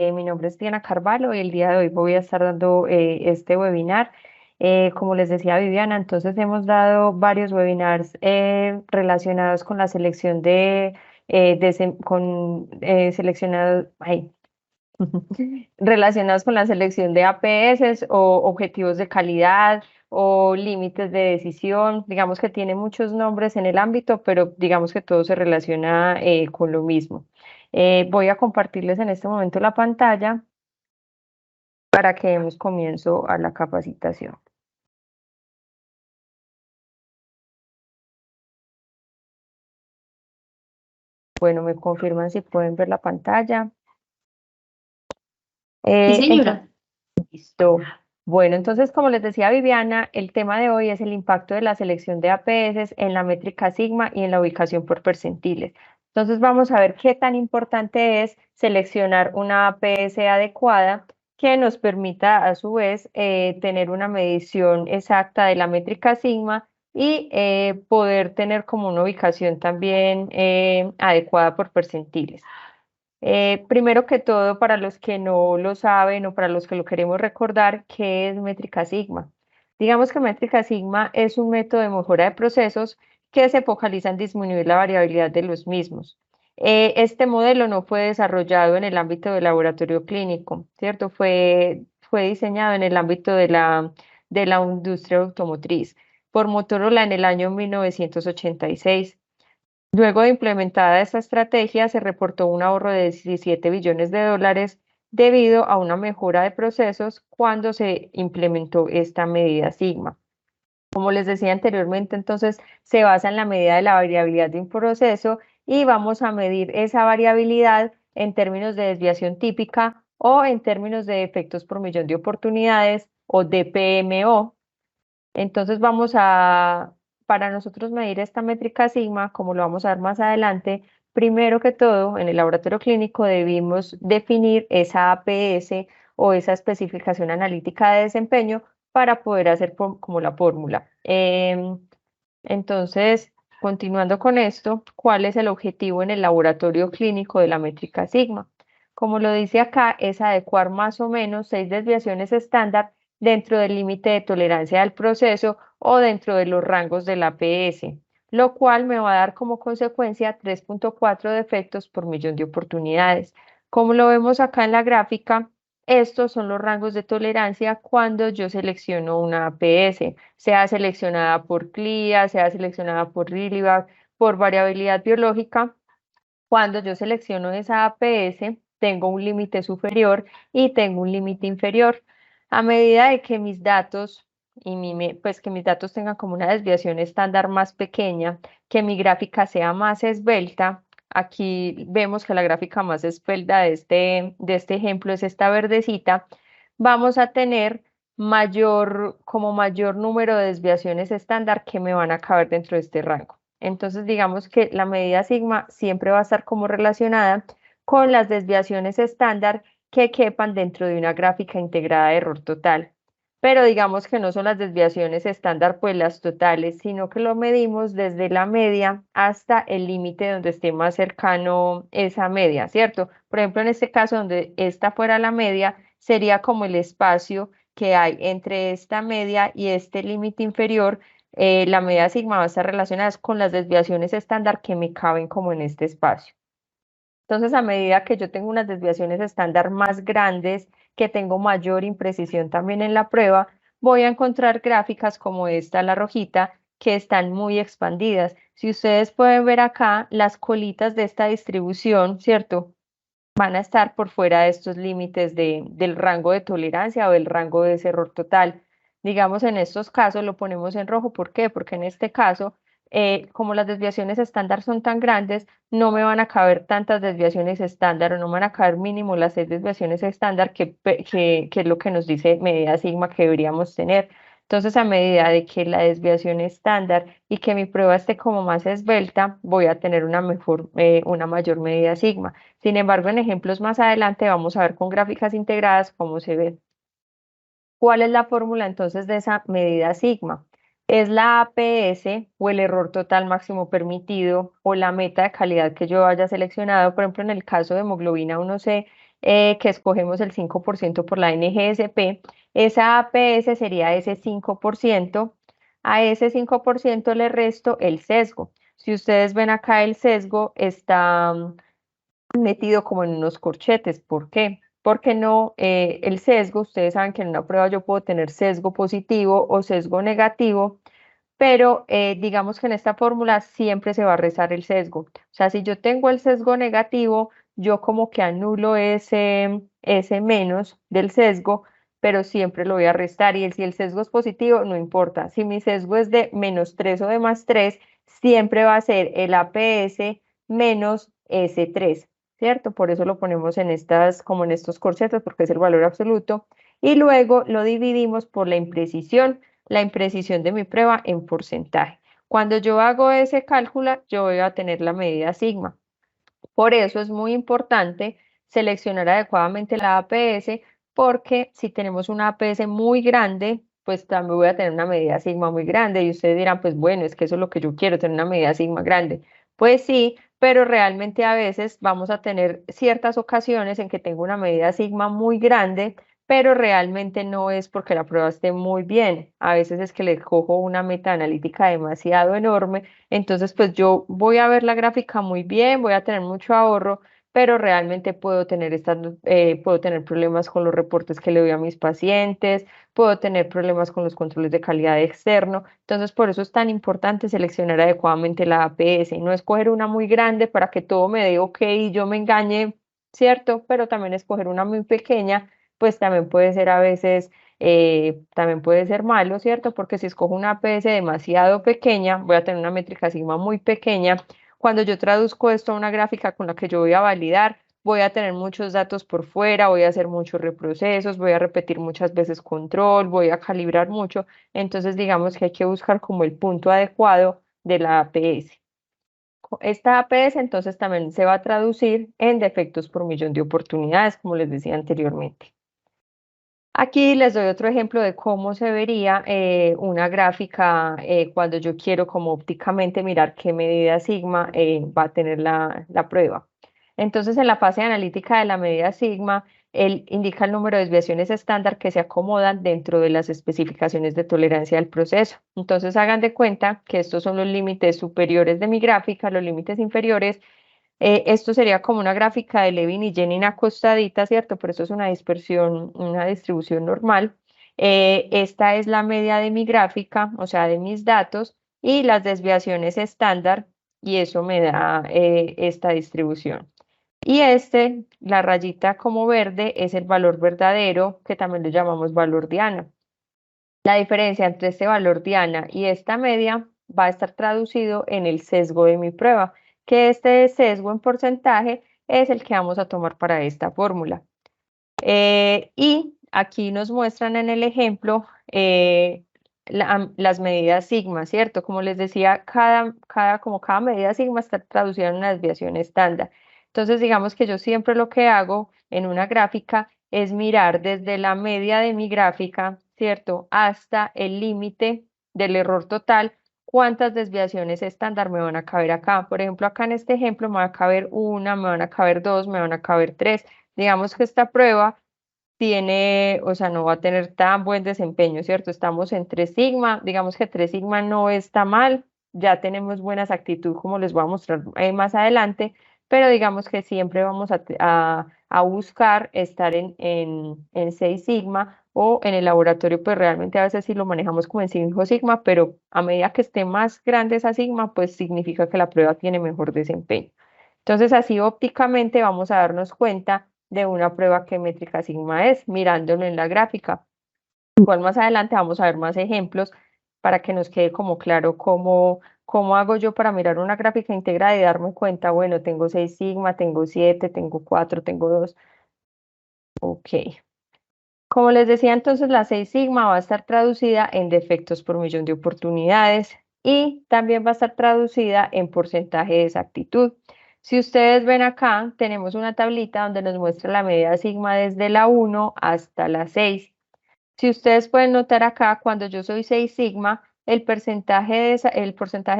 Mi nombre es Diana Carvalho y el día de hoy voy a estar dando este webinar. Como les decía Viviana, entonces hemos dado varios webinars relacionados con la selección relacionados con la selección de APS o objetivos de calidad o límites de decisión. Digamos que tiene muchos nombres en el ámbito, pero digamos que todo se relaciona con lo mismo. Voy a compartirles en este momento la pantalla para que demos comienzo a la capacitación. Bueno, me confirman si pueden ver la pantalla. Sí, señora. Listo. Bueno, entonces, como les decía Viviana, el tema de hoy es el impacto de la selección de APS en la métrica sigma y en la ubicación por percentiles. Entonces, vamos a ver qué tan importante es seleccionar una APS adecuada que nos permita, a su vez, tener una medición exacta de la métrica sigma y poder tener como una ubicación también adecuada por percentiles. Primero que todo, para los que no lo saben o para los que lo queremos recordar, ¿qué es métrica sigma? Digamos que métrica sigma es un método de mejora de procesos que se focaliza en disminuir la variabilidad de los mismos. Este modelo no fue desarrollado en el ámbito del laboratorio clínico, ¿cierto? Fue diseñado en el ámbito de la industria automotriz por Motorola en el año 1986. Luego de implementada esta estrategia, se reportó un ahorro de 17 billones de dólares debido a una mejora de procesos cuando se implementó esta medida sigma. Como les decía anteriormente, entonces se basa en la medida de la variabilidad de un proceso y vamos a medir esa variabilidad en términos de desviación típica o en términos de efectos por millón de oportunidades o DPMO. Entonces para nosotros medir esta métrica sigma, como lo vamos a ver más adelante, primero que todo, en el laboratorio clínico debimos definir esa APS o esa especificación analítica de desempeño para poder hacer como la fórmula. Entonces, continuando con esto, ¿cuál es el objetivo en el laboratorio clínico de la métrica sigma? Como lo dice acá, es adecuar más o menos 6 desviaciones estándar dentro del límite de tolerancia del proceso o dentro de los rangos del APS, lo cual me va a dar como consecuencia 3.4 defectos por millón de oportunidades. Como lo vemos acá en la gráfica, estos son los rangos de tolerancia cuando yo selecciono una APS, sea seleccionada por CLIA, sea seleccionada por RILIVAC, por variabilidad biológica. Cuando yo selecciono esa APS, tengo un límite superior y tengo un límite inferior. A medida de que mis datos pues que mis datos tengan como una desviación estándar más pequeña, que mi gráfica sea más esbelta. Aquí vemos que la gráfica más esbelta de este ejemplo es esta verdecita. Vamos a tener como mayor número de desviaciones estándar que me van a caber dentro de este rango. Entonces, digamos que la medida sigma siempre va a estar como relacionada con las desviaciones estándar que quepan dentro de una gráfica integrada de error total. Pero digamos que no son las desviaciones estándar, pues las totales, sino que lo medimos desde la media hasta el límite donde esté más cercano esa media, ¿cierto? Por ejemplo, en este caso, donde esta fuera la media, sería como el espacio que hay entre esta media y este límite inferior. La medida sigma va a estar relacionada con las desviaciones estándar que me caben como en este espacio. Entonces, a medida que yo tengo unas desviaciones estándar más grandes, que tengo mayor imprecisión también en la prueba, voy a encontrar gráficas como esta, la rojita, que están muy expandidas. Si ustedes pueden ver acá, las colitas de esta distribución, ¿cierto? Van a estar por fuera de estos límites del rango de tolerancia o del rango de ese error total. Digamos, en estos casos lo ponemos en rojo. ¿Por qué? Porque en este caso, como las desviaciones estándar son tan grandes, no me van a caber tantas desviaciones estándar o no me van a caber mínimo las 6 desviaciones estándar que es lo que nos dice medida sigma que deberíamos tener. Entonces, a medida de que la desviación estándar y que mi prueba esté como más esbelta, voy a tener una mayor medida sigma. Sin embargo, en ejemplos más adelante vamos a ver con gráficas integradas cómo se ve. ¿Cuál es la fórmula entonces de esa medida sigma? Es la APS o el error total máximo permitido o la meta de calidad que yo haya seleccionado. Por ejemplo, en el caso de hemoglobina 1C, que escogemos el 5% por la NGSP, esa APS sería ese 5%. A ese 5% le resto el sesgo. Si ustedes ven acá, el sesgo está metido como en unos corchetes. ¿Por qué? Porque no, el sesgo, ustedes saben que en una prueba yo puedo tener sesgo positivo o sesgo negativo, pero digamos que en esta fórmula siempre se va a restar el sesgo. O sea, si yo tengo el sesgo negativo, yo como que anulo ese menos del sesgo, pero siempre lo voy a restar. Y si el sesgo es positivo, no importa. Si mi sesgo es de -3 o de +3, siempre va a ser el APS menos S3, ¿cierto? Por eso lo ponemos en estas, como en estos corchetes, porque es el valor absoluto. Y luego lo dividimos por la imprecisión de mi prueba en porcentaje. Cuando yo hago ese cálculo, yo voy a tener la medida sigma. Por eso es muy importante seleccionar adecuadamente la APS, porque si tenemos una APS muy grande, pues también voy a tener una medida sigma muy grande. Y ustedes dirán, pues bueno, es que eso es lo que yo quiero, tener una medida sigma grande. Pues sí, pero realmente a veces vamos a tener ciertas ocasiones en que tengo una medida sigma muy grande, pero realmente no es porque la prueba esté muy bien. A veces es que le cojo una meta analítica demasiado enorme, entonces pues yo voy a ver la gráfica muy bien, voy a tener mucho ahorro, pero realmente puedo tener problemas con los reportes que le doy a mis pacientes, puedo tener problemas con los controles de calidad externo. Entonces por eso es tan importante seleccionar adecuadamente la APS y no escoger una muy grande para que todo me dé ok y yo me engañe, ¿cierto? Pero también escoger una muy pequeña, pues también puede ser a veces, también puede ser malo, ¿cierto? Porque si escojo una APS demasiado pequeña, voy a tener una métrica sigma muy pequeña. Cuando yo traduzco esto a una gráfica con la que yo voy a validar, voy a tener muchos datos por fuera, voy a hacer muchos reprocesos, voy a repetir muchas veces control, voy a calibrar mucho. Entonces digamos que hay que buscar como el punto adecuado de la APS. Esta APS entonces también se va a traducir en defectos por millón de oportunidades, como les decía anteriormente. Aquí les doy otro ejemplo de cómo se vería una gráfica cuando yo quiero como ópticamente mirar qué medida sigma va a tener la prueba. Entonces, en la fase analítica de la medida sigma, él indica el número de desviaciones estándar que se acomodan dentro de las especificaciones de tolerancia del proceso. Entonces, hagan de cuenta que estos son los límites superiores de mi gráfica, los límites inferiores. Esto sería como una gráfica de Levin y Jenin acostadita, ¿cierto? Pero eso es una dispersión, una distribución normal. Esta es la media de mi gráfica, o sea, de mis datos, y las desviaciones estándar, y eso me da esta distribución. Y la rayita como verde, es el valor verdadero, que también lo llamamos valor diana. La diferencia entre este valor diana y esta media va a estar traducido en el sesgo de mi prueba, que este sesgo en porcentaje es el que vamos a tomar para esta fórmula. Y aquí nos muestran en el ejemplo las medidas sigma, ¿cierto? Como les decía, cada medida sigma está traducida en una desviación estándar. Entonces, digamos que yo siempre lo que hago en una gráfica es mirar desde la media de mi gráfica, ¿cierto? Hasta el límite del error total, cuántas desviaciones estándar me van a caber acá. Por ejemplo, acá en este ejemplo me va a caber una, me van a caber dos, me van a caber tres. Digamos que esta prueba tiene, o sea, no va a tener tan buen desempeño, ¿cierto? Estamos en 3 sigma, digamos que 3 sigma no está mal, ya tenemos buenas actitudes, como les voy a mostrar más adelante, pero digamos que siempre vamos a buscar estar en 6 sigma o en el laboratorio, pues realmente a veces sí lo manejamos como en 5 sigma, pero a medida que esté más grande esa sigma, pues significa que la prueba tiene mejor desempeño. Entonces, así ópticamente vamos a darnos cuenta de una prueba que métrica sigma es, mirándolo en la gráfica. Igual más adelante vamos a ver más ejemplos para que nos quede como claro cómo hago yo para mirar una gráfica íntegra y darme cuenta, bueno, tengo 6 sigma, tengo 7, tengo 4, tengo 2. Ok. Como les decía, entonces la 6 sigma va a estar traducida en defectos por millón de oportunidades y también va a estar traducida en porcentaje de exactitud. Si ustedes ven acá, tenemos una tablita donde nos muestra la medida sigma desde la 1 hasta la 6. Si ustedes pueden notar acá, cuando yo soy 6 sigma, el porcentaje de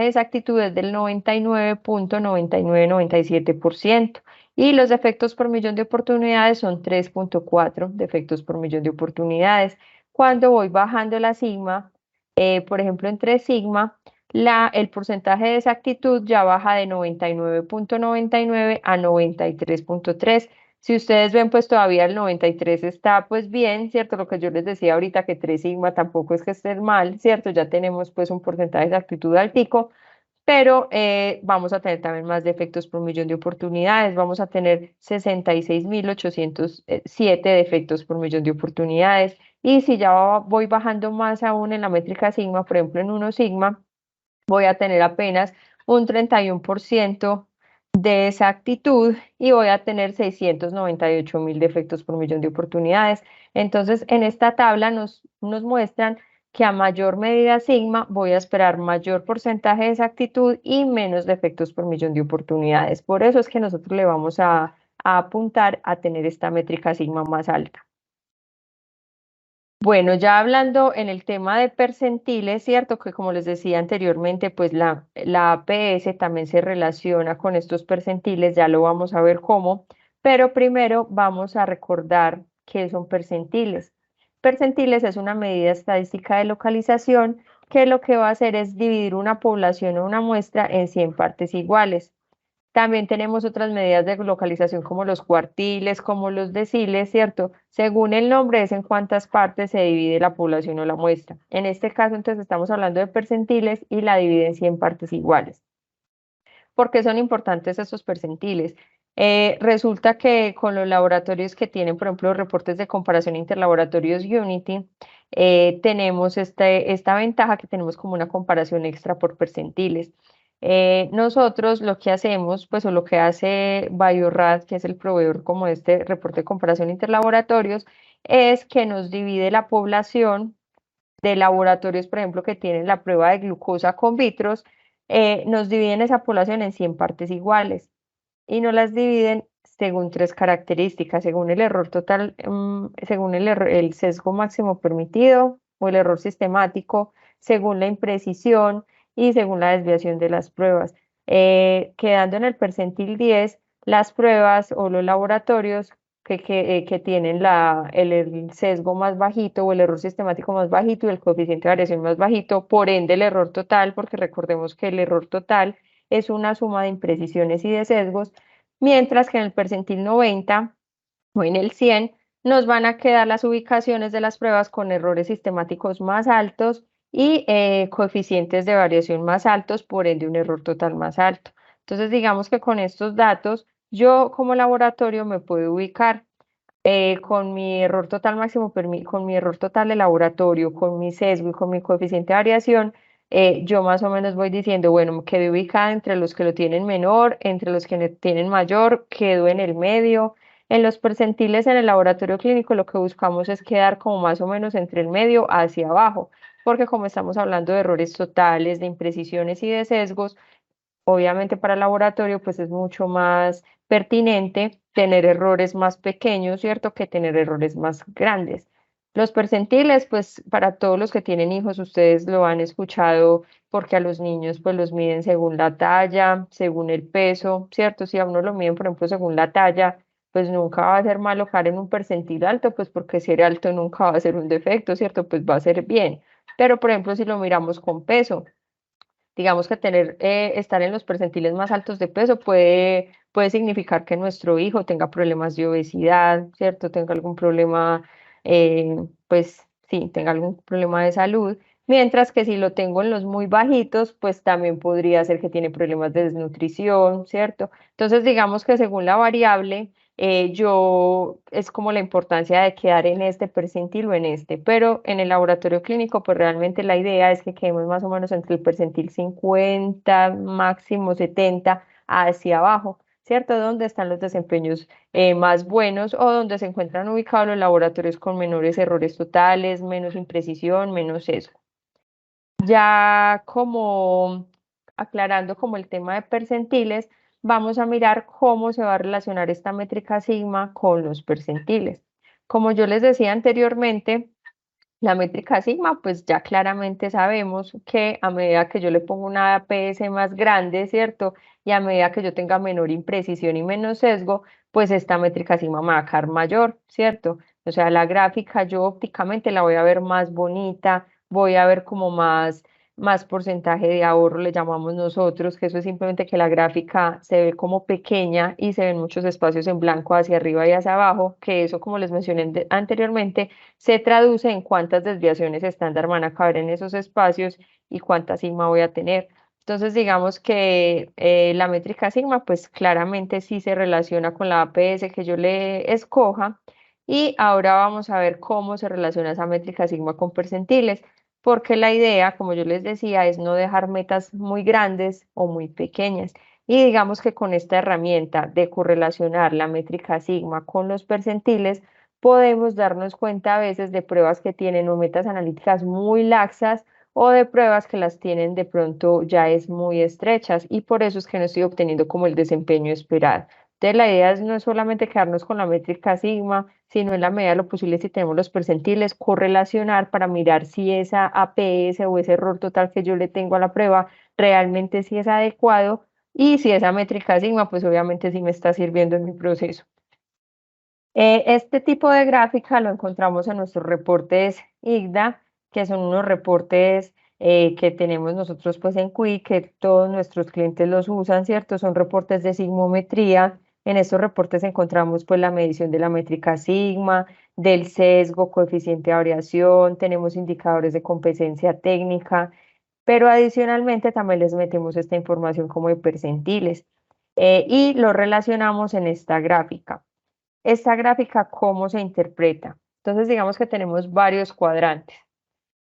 exactitud es del 99.9997%. Y los defectos por millón de oportunidades son 3.4 defectos por millón de oportunidades. Cuando voy bajando la sigma, por ejemplo, en 3 sigma, el porcentaje de exactitud ya baja de 99.99 a 93.3. Si ustedes ven, pues todavía el 93 está pues bien, ¿cierto? Lo que yo les decía ahorita, que 3 sigma tampoco es que esté mal, ¿cierto? Ya tenemos pues un porcentaje de exactitud altico, pero vamos a tener también más defectos por millón de oportunidades, vamos a tener 66.807 defectos por millón de oportunidades, y si ya voy bajando más aún en la métrica sigma, por ejemplo en 1 sigma, voy a tener apenas un 31% de exactitud y voy a tener 698.000 defectos por millón de oportunidades. Entonces, en esta tabla nos muestran que a mayor medida sigma voy a esperar mayor porcentaje de exactitud y menos defectos por millón de oportunidades. Por eso es que nosotros le vamos a apuntar a tener esta métrica sigma más alta. Bueno, ya hablando en el tema de percentiles, cierto que como les decía anteriormente, pues la APS también se relaciona con estos percentiles, ya lo vamos a ver cómo, pero primero vamos a recordar qué son percentiles. Percentiles es una medida estadística de localización que lo que va a hacer es dividir una población o una muestra en 100 partes iguales. También tenemos otras medidas de localización como los cuartiles, como los deciles, ¿cierto? Según el nombre es en cuántas partes se divide la población o la muestra. En este caso, entonces, estamos hablando de percentiles y la dividen 100 partes iguales. ¿Por qué son importantes estos percentiles? Resulta que con los laboratorios que tienen, por ejemplo, reportes de comparación interlaboratorios Unity, tenemos esta ventaja que tenemos como una comparación extra por percentiles. Nosotros lo que hacemos, pues, o lo que hace Biorad, que es el proveedor como de este reporte de comparación interlaboratorios, es que nos divide la población de laboratorios, por ejemplo, que tienen la prueba de glucosa con vitros, nos dividen esa población en 100 partes iguales y nos las dividen según 3 características, según el error total, según el sesgo máximo permitido o el error sistemático, según la imprecisión y según la desviación de las pruebas. Quedando en el percentil 10, las pruebas o los laboratorios que tienen el sesgo más bajito o el error sistemático más bajito y el coeficiente de variación más bajito, por ende el error total, porque recordemos que el error total es una suma de imprecisiones y de sesgos, mientras que en el percentil 90 o en el 100 nos van a quedar las ubicaciones de las pruebas con errores sistemáticos más altos y coeficientes de variación más altos, por ende un error total más alto. Entonces, digamos que con estos datos, yo como laboratorio me puedo ubicar con mi error total máximo, con mi error total de laboratorio, con mi sesgo y con mi coeficiente de variación, yo más o menos voy diciendo, bueno, me quedé ubicada entre los que lo tienen menor, entre los que tienen mayor, quedo en el medio. En los percentiles en el laboratorio clínico lo que buscamos es quedar como más o menos entre el medio hacia abajo, porque como estamos hablando de errores totales, de imprecisiones y de sesgos, obviamente para el laboratorio pues es mucho más pertinente tener errores más pequeños, ¿cierto? Que tener errores más grandes. Los percentiles, pues para todos los que tienen hijos, ustedes lo han escuchado porque a los niños pues los miden según la talla, según el peso, ¿cierto? Si a uno lo miden, por ejemplo, según la talla, pues nunca va a ser malo caer en un percentil alto, pues porque si eres alto nunca va a ser un defecto, ¿cierto? Pues va a ser bien. Pero, por ejemplo, si lo miramos con peso, digamos que estar en los percentiles más altos de peso puede significar que nuestro hijo tenga problemas de obesidad, ¿cierto? Tenga algún problema, pues sí, tenga algún problema de salud. Mientras que si lo tengo en los muy bajitos, pues también podría ser que tiene problemas de desnutrición, ¿cierto? Entonces, digamos que según la variable, es como la importancia de quedar en este percentil o en este, pero en el laboratorio clínico, pues realmente la idea es que quedemos más o menos entre el percentil 50, máximo 70, hacia abajo, ¿cierto? Donde están los desempeños más buenos o donde se encuentran ubicados los laboratorios con menores errores totales, menos imprecisión, menos sesgo. Ya como aclarando como el tema de percentiles, vamos a mirar cómo se va a relacionar esta métrica sigma con los percentiles. Como yo les decía anteriormente, La métrica sigma, pues ya claramente sabemos que a medida que yo le pongo una APS más grande, ¿cierto? Y a medida que yo tenga menor imprecisión y menos sesgo, pues esta métrica sigma me va a quedar mayor, ¿cierto? O sea, la gráfica yo ópticamente la voy a ver más bonita, voy a ver como más porcentaje de ahorro, le llamamos nosotros, que eso es simplemente que la gráfica se ve como pequeña y se ven muchos espacios en blanco hacia arriba y hacia abajo, que eso, como les mencioné anteriormente, se traduce en cuántas desviaciones estándar van a caber en esos espacios y cuánta sigma voy a tener. Entonces, digamos que la métrica sigma, pues claramente sí se relaciona con la APS que yo le escoja. Y ahora vamos a ver cómo se relaciona esa métrica sigma con percentiles, porque la idea, como yo les decía, es no dejar metas muy grandes o muy pequeñas. Y digamos que con esta herramienta de correlacionar la métrica sigma con los percentiles, podemos darnos cuenta a veces de pruebas que tienen o metas analíticas muy laxas o de pruebas que las tienen de pronto ya es muy estrechas y por eso es que no estoy obteniendo como el desempeño esperado. Entonces la idea es no es solamente quedarnos con la métrica sigma, sino en la medida de lo posible si tenemos los percentiles, correlacionar para mirar si esa APS o ese error total que yo le tengo a la prueba realmente sí es adecuado y si esa métrica sigma pues obviamente sí me está sirviendo en mi proceso. Este tipo de gráfica lo encontramos en nuestros reportes IGDA, que son unos reportes que tenemos nosotros pues en Quick, que todos nuestros clientes los usan, ¿cierto? Son reportes de sigmometría. En estos reportes encontramos pues la medición de la métrica sigma, del sesgo, coeficiente de variación, tenemos indicadores de competencia técnica, pero adicionalmente también les metemos esta información como de percentiles y lo relacionamos en esta gráfica. Esta gráfica, ¿cómo se interpreta? Entonces, digamos que tenemos varios cuadrantes.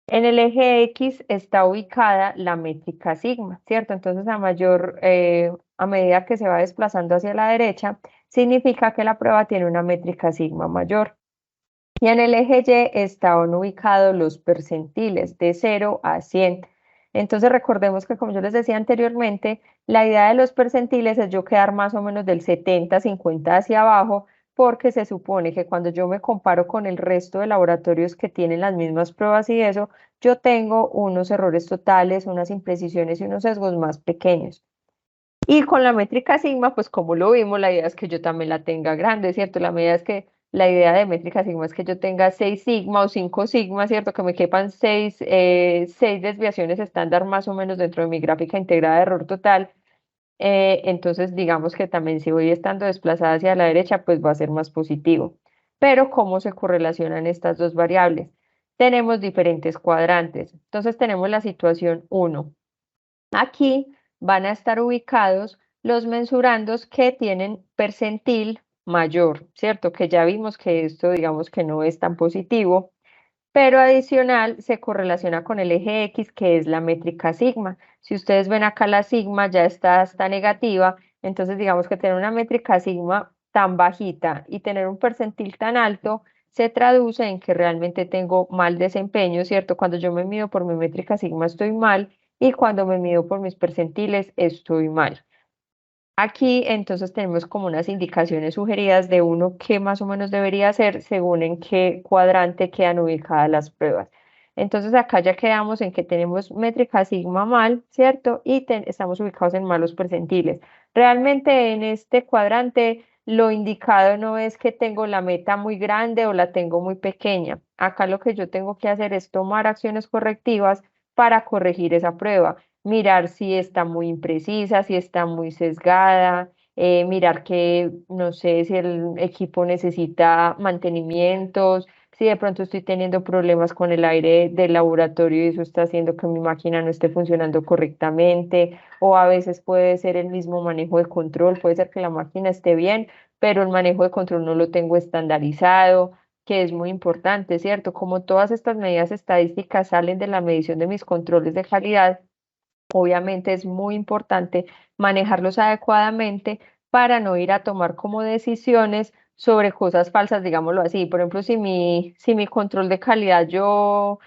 En el eje X está ubicada la métrica sigma, ¿cierto? Entonces, a medida que se va desplazando hacia la derecha, significa que la prueba tiene una métrica sigma mayor. Y en el eje Y estaban ubicados los percentiles de 0 a 100. Entonces recordemos que como yo les decía anteriormente, la idea de los percentiles es yo quedar más o menos del 70, 50 hacia abajo, porque se supone que cuando yo me comparo con el resto de laboratorios que tienen las mismas pruebas y eso, yo tengo unos errores totales, unas imprecisiones y unos sesgos más pequeños. Y con la métrica sigma, pues como lo vimos, la idea es que yo también la tenga grande, ¿cierto? La idea de métrica sigma es que yo tenga 6 sigma o 5 sigma, ¿cierto? Que me quepan 6 desviaciones estándar más o menos dentro de mi gráfica integrada de error total. Entonces, digamos que también si voy estando desplazada hacia la derecha, pues va a ser más positivo. Pero, ¿cómo se correlacionan estas dos variables? Tenemos diferentes cuadrantes. Entonces, tenemos la situación 1. Aquí van a estar ubicados los mensurandos que tienen percentil mayor, ¿cierto? Que ya vimos que esto, digamos que no es tan positivo, pero adicional se correlaciona con el eje X, que es la métrica sigma. Si ustedes ven acá la sigma ya está hasta negativa, entonces digamos que tener una métrica sigma tan bajita y tener un percentil tan alto se traduce en que realmente tengo mal desempeño, ¿cierto? Cuando yo me mido por mi métrica sigma estoy mal y cuando me mido por mis percentiles estoy mal. Aquí entonces tenemos como unas indicaciones sugeridas de uno qué más o menos debería hacer según en qué cuadrante quedan ubicadas las pruebas. Entonces acá ya quedamos en que tenemos métrica sigma mal, ¿cierto? Y estamos ubicados en malos percentiles. Realmente en este cuadrante lo indicado no es que tengo la meta muy grande o la tengo muy pequeña. Acá lo que yo tengo que hacer es tomar acciones correctivas para corregir esa prueba, mirar si está muy imprecisa, si está muy sesgada, mirar que, no sé, si el equipo necesita mantenimientos, si de pronto estoy teniendo problemas con el aire del laboratorio y eso está haciendo que mi máquina no esté funcionando correctamente, o a veces puede ser el mismo manejo de control, puede ser que la máquina esté bien, pero el manejo de control no lo tengo estandarizado, que es muy importante, ¿cierto? Como todas estas medidas estadísticas salen de la medición de mis controles de calidad, obviamente es muy importante manejarlos adecuadamente para no ir a tomar como decisiones sobre cosas falsas, digámoslo así. Por ejemplo, si mi control de calidad yo,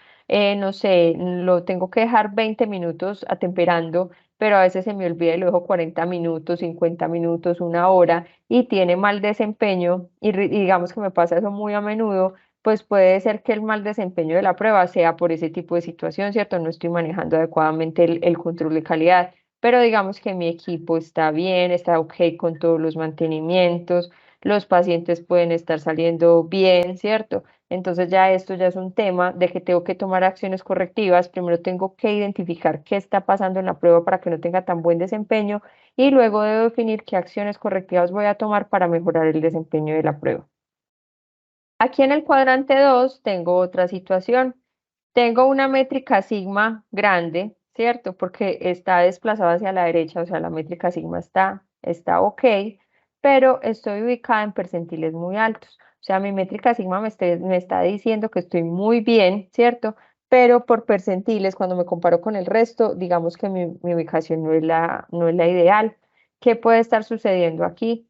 no sé, lo tengo que dejar 20 minutos atemperando, pero a veces se me olvida y lo dejo 40 minutos, 50 minutos, una hora y tiene mal desempeño y digamos que me pasa eso muy a menudo, pues puede ser que el mal desempeño de la prueba sea por ese tipo de situación, ¿cierto? No estoy manejando adecuadamente el control de calidad, pero digamos que mi equipo está bien, está ok con todos los mantenimientos, los pacientes pueden estar saliendo bien, ¿cierto? Entonces ya esto ya es un tema de que tengo que tomar acciones correctivas. Primero tengo que identificar qué está pasando en la prueba para que no tenga tan buen desempeño y luego debo definir qué acciones correctivas voy a tomar para mejorar el desempeño de la prueba. Aquí en el cuadrante 2 tengo otra situación. Tengo una métrica sigma grande, ¿cierto? Porque está desplazada hacia la derecha, o sea, la métrica sigma está ok, pero estoy ubicada en percentiles muy altos. O sea, mi métrica sigma me está diciendo que estoy muy bien, ¿cierto? Pero por percentiles, cuando me comparo con el resto, digamos que mi ubicación no es la ideal. ¿Qué puede estar sucediendo aquí?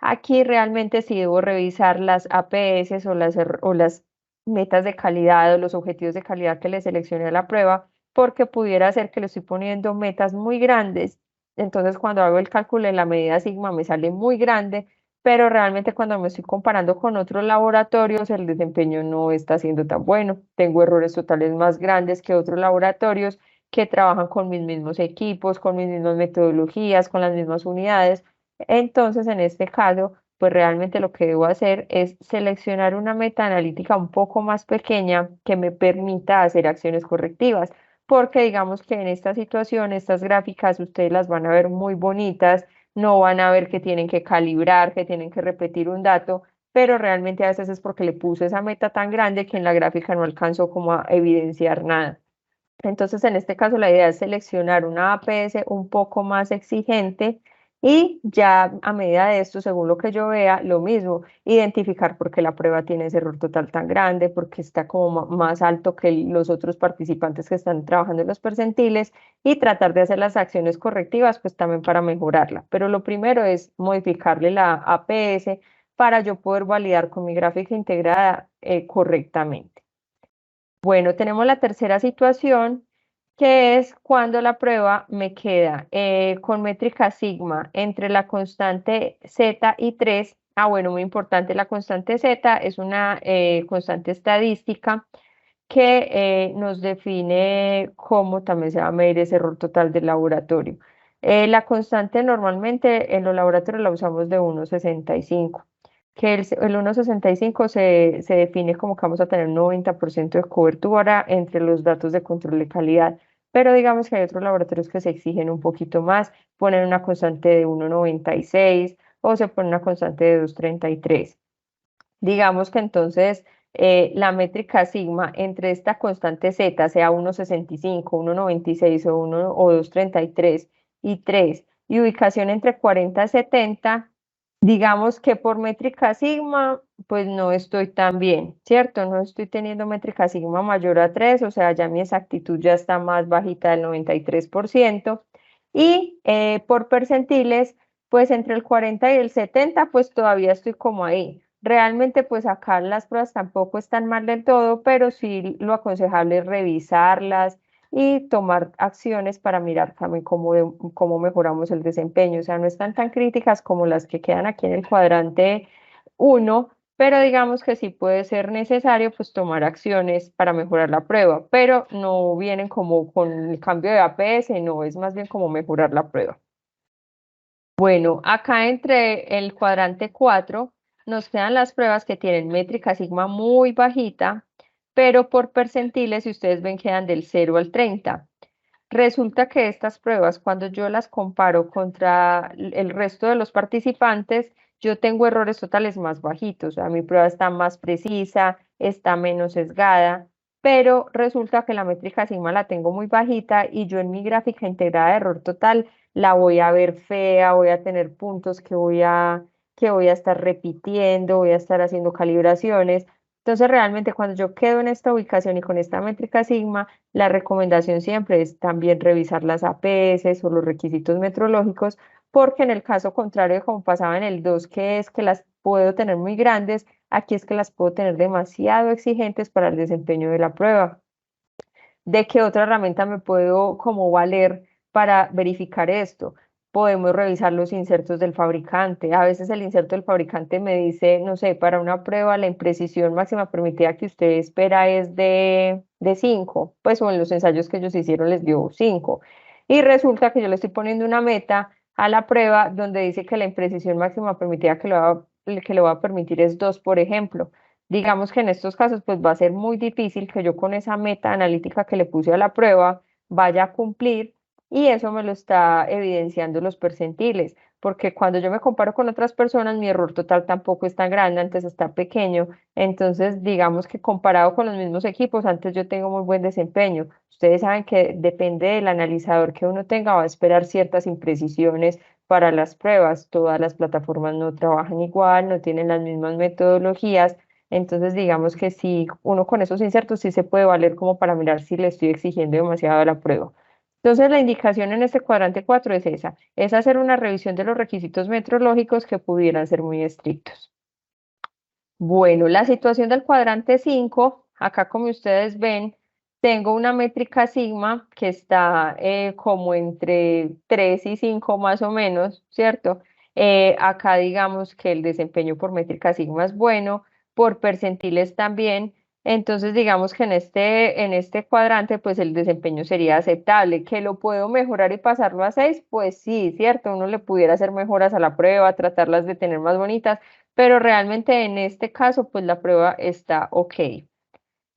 Aquí realmente sí debo revisar las APS o las metas de calidad o los objetivos de calidad que le seleccioné a la prueba, porque pudiera ser que le estoy poniendo metas muy grandes. Entonces, cuando hago el cálculo de la medida sigma me sale muy grande, pero realmente cuando me estoy comparando con otros laboratorios, el desempeño no está siendo tan bueno. Tengo errores totales más grandes que otros laboratorios que trabajan con mis mismos equipos, con mis mismas metodologías, con las mismas unidades. Entonces, en este caso, pues realmente lo que debo hacer es seleccionar una meta analítica un poco más pequeña que me permita hacer acciones correctivas, porque digamos que en esta situación, estas gráficas ustedes las van a ver muy bonitas, no van a ver que tienen que calibrar, que tienen que repetir un dato, pero realmente a veces es porque le puse esa meta tan grande que en la gráfica no alcanzo como a evidenciar nada. Entonces, en este caso, la idea es seleccionar una APS un poco más exigente y ya a medida de esto, según lo que yo vea, lo mismo, identificar por qué la prueba tiene ese error total tan grande, porque está como más alto que los otros participantes que están trabajando en los percentiles y tratar de hacer las acciones correctivas, pues también para mejorarla. Pero lo primero es modificarle la APS para yo poder validar con mi gráfica integrada correctamente. Bueno, tenemos la tercera situación, que es cuando la prueba me queda con métrica sigma entre la constante z y 3. Ah, bueno, muy importante, la constante z es una constante estadística que nos define cómo también se va a medir ese error total del laboratorio. La constante normalmente en los laboratorios la usamos de 1,65, que el 1,65 se define como que vamos a tener un 90% de cobertura entre los datos de control de calidad, pero digamos que hay otros laboratorios que se exigen un poquito más, ponen una constante de 1,96 o se pone una constante de 2,33. Digamos que entonces la métrica sigma entre esta constante z, sea 1,65, 1,96 o 1 o 2,33 y 3, y ubicación entre 40 y 70, digamos que por métrica sigma, pues no estoy tan bien, ¿cierto? No estoy teniendo métrica sigma mayor a 3, o sea, ya mi exactitud ya está más bajita del 93%, y por percentiles, pues entre el 40 y el 70, pues todavía estoy como ahí. Realmente, pues acá las pruebas tampoco están mal del todo, pero sí lo aconsejable es revisarlas y tomar acciones para mirar también cómo mejoramos el desempeño. O sea, no están tan críticas como las que quedan aquí en el cuadrante 1, pero digamos que sí puede ser necesario pues tomar acciones para mejorar la prueba, pero no vienen como con el cambio de APS, no, es más bien como mejorar la prueba. Bueno, acá entre el cuadrante 4 nos quedan las pruebas que tienen métrica sigma muy bajita, pero por percentiles, si ustedes ven, quedan del 0 al 30. Resulta que estas pruebas, cuando yo las comparo contra el resto de los participantes, yo tengo errores totales más bajitos. O sea, mi prueba está más precisa, está menos sesgada, pero resulta que la métrica sigma la tengo muy bajita y yo en mi gráfica integrada de error total la voy a ver fea, voy a tener puntos que voy a estar repitiendo, voy a estar haciendo calibraciones. Entonces, realmente cuando yo quedo en esta ubicación y con esta métrica sigma, la recomendación siempre es también revisar las APS o los requisitos metrológicos, porque en el caso contrario, de como pasaba en el 2, que es que las puedo tener muy grandes, aquí es que las puedo tener demasiado exigentes para el desempeño de la prueba. ¿De qué otra herramienta me puedo como valer para verificar esto? podemos revisar los insertos del fabricante. A veces el inserto del fabricante me dice, no sé, para una prueba la imprecisión máxima permitida que usted espera es de 5, pues o en los ensayos que ellos hicieron les dio 5. Y resulta que yo le estoy poniendo una meta a la prueba donde dice que la imprecisión máxima permitida que le va a permitir es 2, por ejemplo. Digamos que en estos casos pues va a ser muy difícil que yo con esa meta analítica que le puse a la prueba vaya a cumplir, y eso me lo está evidenciando los percentiles, porque cuando yo me comparo con otras personas mi error total tampoco es tan grande, antes está pequeño. Entonces digamos que comparado con los mismos equipos antes yo tengo muy buen desempeño. Ustedes saben que depende del analizador que uno tenga, va a esperar ciertas imprecisiones para las pruebas. Todas las plataformas no trabajan igual, no tienen las mismas metodologías. Entonces, digamos que si uno con esos insertos sí se puede valer como para mirar si le estoy exigiendo demasiado a la prueba. Entonces, la indicación en este cuadrante 4 es esa, es hacer una revisión de los requisitos metrológicos que pudieran ser muy estrictos. Bueno, la situación del cuadrante 5, acá como ustedes ven, tengo una métrica sigma que está como entre 3 y 5 más o menos, ¿cierto? Acá digamos que el desempeño por métrica sigma es bueno, por percentiles también. Entonces digamos que en este cuadrante pues el desempeño sería aceptable. ¿Que lo puedo mejorar y pasarlo a 6? Pues sí, ¿cierto? Uno le pudiera hacer mejoras a la prueba, tratarlas de tener más bonitas, pero realmente en este caso, pues la prueba está ok,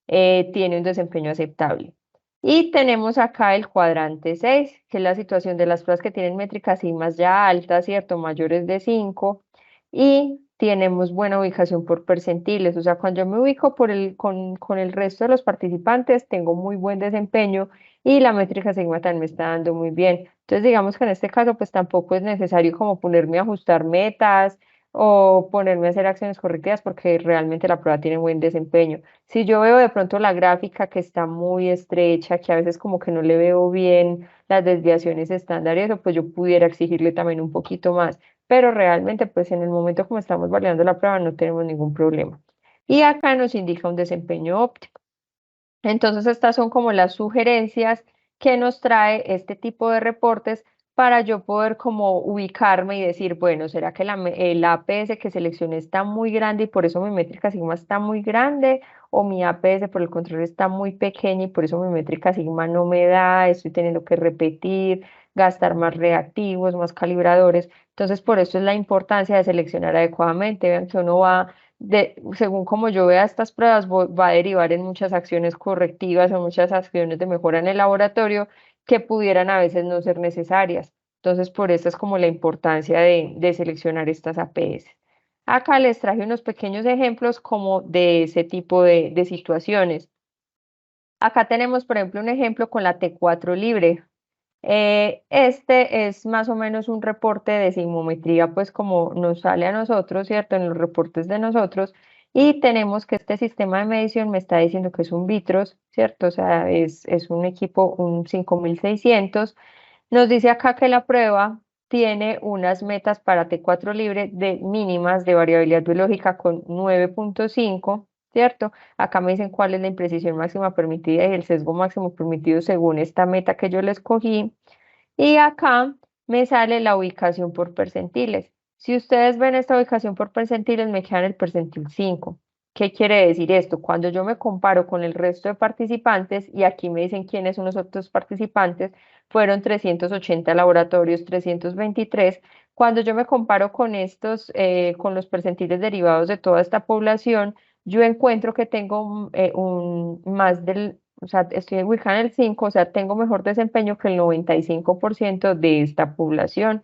tiene un desempeño aceptable. Y tenemos acá el cuadrante 6, que es la situación de las pruebas que tienen métricas sigmas ya altas, ¿cierto? Mayores de 5, y tenemos buena ubicación por percentiles, o sea, cuando yo me ubico con el resto de los participantes, tengo muy buen desempeño y la métrica sigma también me está dando muy bien. Entonces, digamos que en este caso, pues tampoco es necesario como ponerme a ajustar metas o ponerme a hacer acciones correctivas porque realmente la prueba tiene buen desempeño. Si yo veo de pronto la gráfica que está muy estrecha, que a veces como que no le veo bien las desviaciones estándar y eso, pues yo pudiera exigirle también un poquito más. Pero realmente, pues en el momento como estamos validando la prueba, no tenemos ningún problema. Y acá nos indica un desempeño óptimo. Entonces, estas son como las sugerencias que nos trae este tipo de reportes para yo poder como ubicarme y decir, bueno, ¿será que el APS que seleccioné está muy grande y por eso mi métrica sigma está muy grande? ¿O mi APS por el contrario está muy pequeña y por eso mi métrica sigma no me da? Estoy teniendo que repetir, gastar más reactivos, más calibradores. Entonces, por eso es la importancia de seleccionar adecuadamente. Vean que uno va según como yo vea estas pruebas, va a derivar en muchas acciones correctivas o muchas acciones de mejora en el laboratorio que pudieran a veces no ser necesarias. Entonces, por eso es como la importancia de seleccionar estas APS. Acá les traje unos pequeños ejemplos como de ese tipo de situaciones. Acá tenemos, por ejemplo, un ejemplo con la T4 libre. Este es más o menos un reporte de sismometría, pues como nos sale a nosotros, ¿cierto? En los reportes de nosotros. Y tenemos que este sistema de medición me está diciendo que es un Vitros, ¿cierto? O sea, es un equipo, un 5600. Nos dice acá que la prueba tiene unas metas para T4 libre de mínimas de variabilidad biológica con 9.5, ¿cierto? Acá me dicen cuál es la imprecisión máxima permitida y el sesgo máximo permitido según esta meta que yo le escogí. Y acá me sale la ubicación por percentiles. Si ustedes ven esta ubicación por percentiles, me queda en el percentil 5. ¿Qué quiere decir esto? Cuando yo me comparo con el resto de participantes, y aquí me dicen quiénes son los otros participantes, fueron 380 laboratorios, 323. Cuando yo me comparo con estos, con los percentiles derivados de toda esta población, yo encuentro que tengo más del, o sea, estoy ubicada en el 5, o sea, tengo mejor desempeño que el 95% de esta población.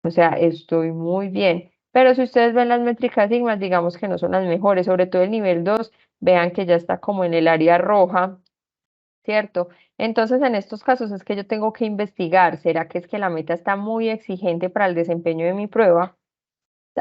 O sea, estoy muy bien. Pero si ustedes ven las métricas sigmas, digamos que no son las mejores, sobre todo el nivel 2, vean que ya está como en el área roja, ¿cierto? Entonces, en estos casos es que yo tengo que investigar, ¿será que es que la meta está muy exigente para el desempeño de mi prueba?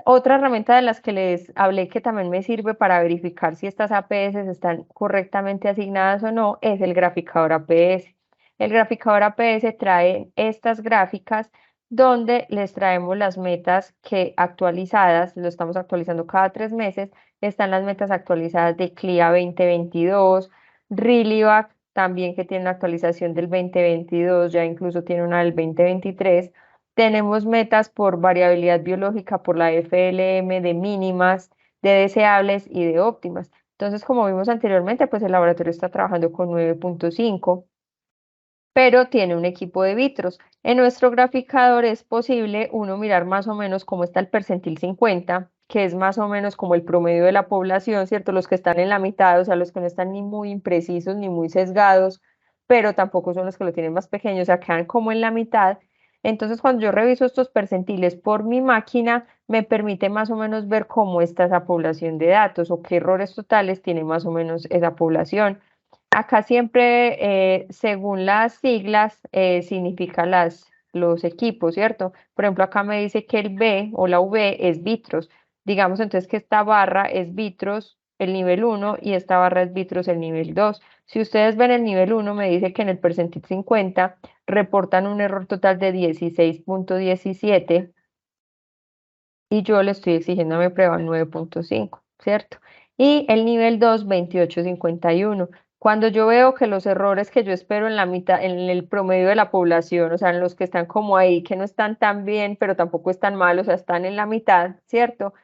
Otra herramienta de las que les hablé que también me sirve para verificar si estas APS están correctamente asignadas o no es el graficador APS. El graficador APS trae estas gráficas donde les traemos las metas que actualizadas, lo estamos actualizando cada 3 meses, están las metas actualizadas de CLIA 2022, RELIVAC también que tiene una actualización del 2022, ya incluso tiene una del 2023. Tenemos metas por variabilidad biológica, por la FLM de mínimas, de deseables y de óptimas. Entonces, como vimos anteriormente, pues el laboratorio está trabajando con 9.5, pero tiene un equipo de vitros. En nuestro graficador es posible uno mirar más o menos cómo está el percentil 50, que es más o menos como el promedio de la población, ¿cierto? Los que están en la mitad, o sea, los que no están ni muy imprecisos ni muy sesgados, pero tampoco son los que lo tienen más pequeño, o sea, quedan como en la mitad. Entonces, cuando yo reviso estos percentiles por mi máquina, me permite más o menos ver cómo está esa población de datos o qué errores totales tiene más o menos esa población. Acá siempre, según las siglas, significa los equipos, ¿cierto? Por ejemplo, acá me dice que el B o la V es vitros. Digamos entonces que esta barra es vitros el nivel 1 y esta barra es vitros el nivel 2. Si ustedes ven el nivel 1, me dice que en el percentil 50 reportan un error total de 16.17 y yo le estoy exigiendo a mi prueba 9.5, ¿cierto? Y el nivel 2, 28.51. Cuando yo veo que los errores que yo espero en la mitad, en el promedio de la población, o sea, en los que están como ahí, que no están tan bien, pero tampoco están mal, o sea, están en la mitad, ¿cierto?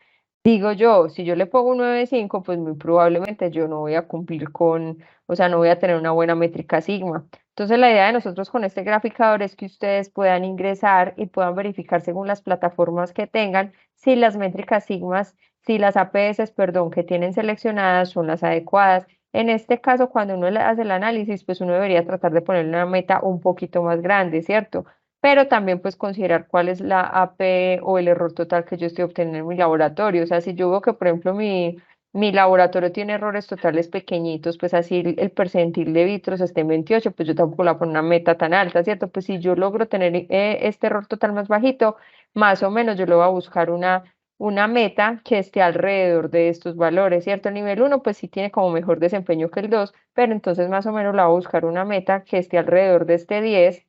Digo yo, si yo le pongo un 9.5, pues muy probablemente yo no voy a cumplir con, o sea, no voy a tener una buena métrica sigma. Entonces, la idea de nosotros con este graficador es que ustedes puedan ingresar y puedan verificar según las plataformas que tengan si las métricas sigmas, si las APS, perdón, que tienen seleccionadas son las adecuadas. En este caso, cuando uno le hace el análisis, pues uno debería tratar de poner una meta un poquito más grande, ¿cierto? Pero también pues considerar cuál es la AP o el error total que yo estoy obteniendo en mi laboratorio. O sea, si yo veo que, por ejemplo, mi laboratorio tiene errores totales pequeñitos, pues así el percentil de vitros esté en 28, pues yo tampoco le voy a poner una meta tan alta, ¿cierto? Pues si yo logro tener este error total más bajito, más o menos yo le voy a buscar una meta que esté alrededor de estos valores, ¿cierto? El nivel 1 pues sí tiene como mejor desempeño que el 2, pero entonces más o menos le voy a buscar una meta que esté alrededor de este 10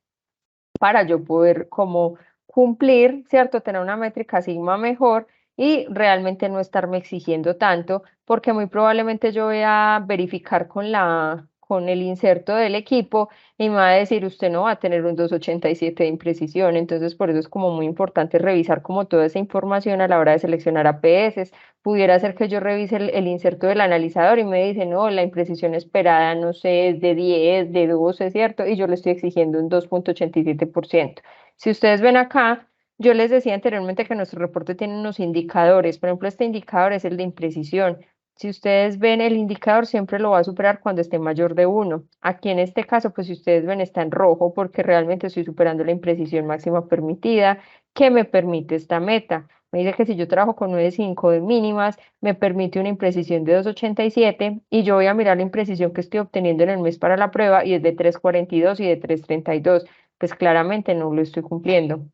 para yo poder como cumplir, ¿cierto? Tener una métrica sigma mejor y realmente no estarme exigiendo tanto, porque muy probablemente yo voy a verificar con el inserto del equipo y me va a decir, usted no va a tener un 287 de imprecisión, entonces por eso es como muy importante revisar como toda esa información a la hora de seleccionar APS. Pudiera ser que yo revise el inserto del analizador y me dice, no, la imprecisión esperada, no sé, es de 10, de 12, ¿cierto? Y yo le estoy exigiendo un 2.87%. Si ustedes ven acá, yo les decía anteriormente que nuestro reporte tiene unos indicadores. Por ejemplo, este indicador es el de imprecisión. Si ustedes ven el indicador, siempre lo va a superar cuando esté mayor de 1. Aquí en este caso, pues si ustedes ven, está en rojo porque realmente estoy superando la imprecisión máxima permitida que me permite esta meta. Me dice que si yo trabajo con 9.5 de mínimas, me permite una imprecisión de 2.87 y yo voy a mirar la imprecisión que estoy obteniendo en el mes para la prueba y es de 3.42 y de 3.32. Pues claramente no lo estoy cumpliendo.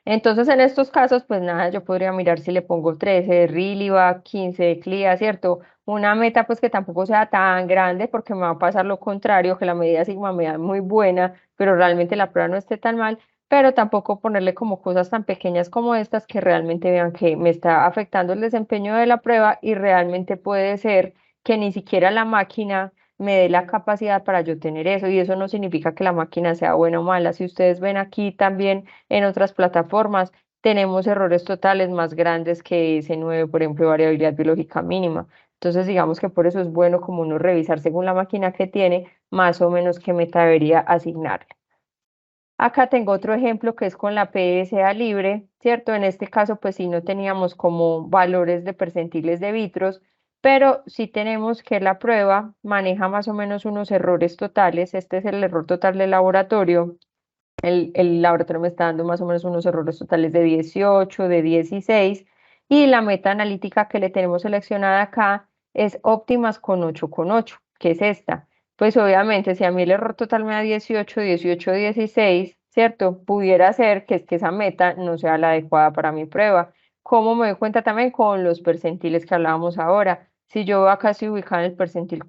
Entonces, en estos casos, pues nada, yo podría mirar si le pongo 13 de Riliva, 15 de CLIA, ¿cierto? Una meta pues que tampoco sea tan grande porque me va a pasar lo contrario, que la medida sigma me da muy buena, pero realmente la prueba no esté tan mal, pero tampoco ponerle como cosas tan pequeñas como estas que realmente vean que me está afectando el desempeño de la prueba y realmente puede ser que ni siquiera la máquina me dé la capacidad para yo tener eso y eso no significa que la máquina sea buena o mala. Si ustedes ven aquí también en otras plataformas tenemos errores totales más grandes que ese 9, por ejemplo, de variabilidad biológica mínima. Entonces, digamos que por eso es bueno como uno revisar según la máquina que tiene, más o menos qué meta debería asignarle. Acá tengo otro ejemplo que es con la PSA libre, ¿cierto? En este caso, pues sí no teníamos como valores de percentiles de vitros, pero sí tenemos que la prueba maneja más o menos unos errores totales. Este es el error total del laboratorio. El laboratorio me está dando más o menos unos errores totales de 18, de 16, y la meta analítica que le tenemos seleccionada acá es óptimas con 8, que es esta. Pues obviamente, si a mí el error total me da 18, 18, 16, ¿cierto? Pudiera ser que es que esa meta no sea la adecuada para mi prueba. ¿Cómo me doy cuenta también con los percentiles que hablábamos ahora? Si yo acá estoy ubicada en el percentil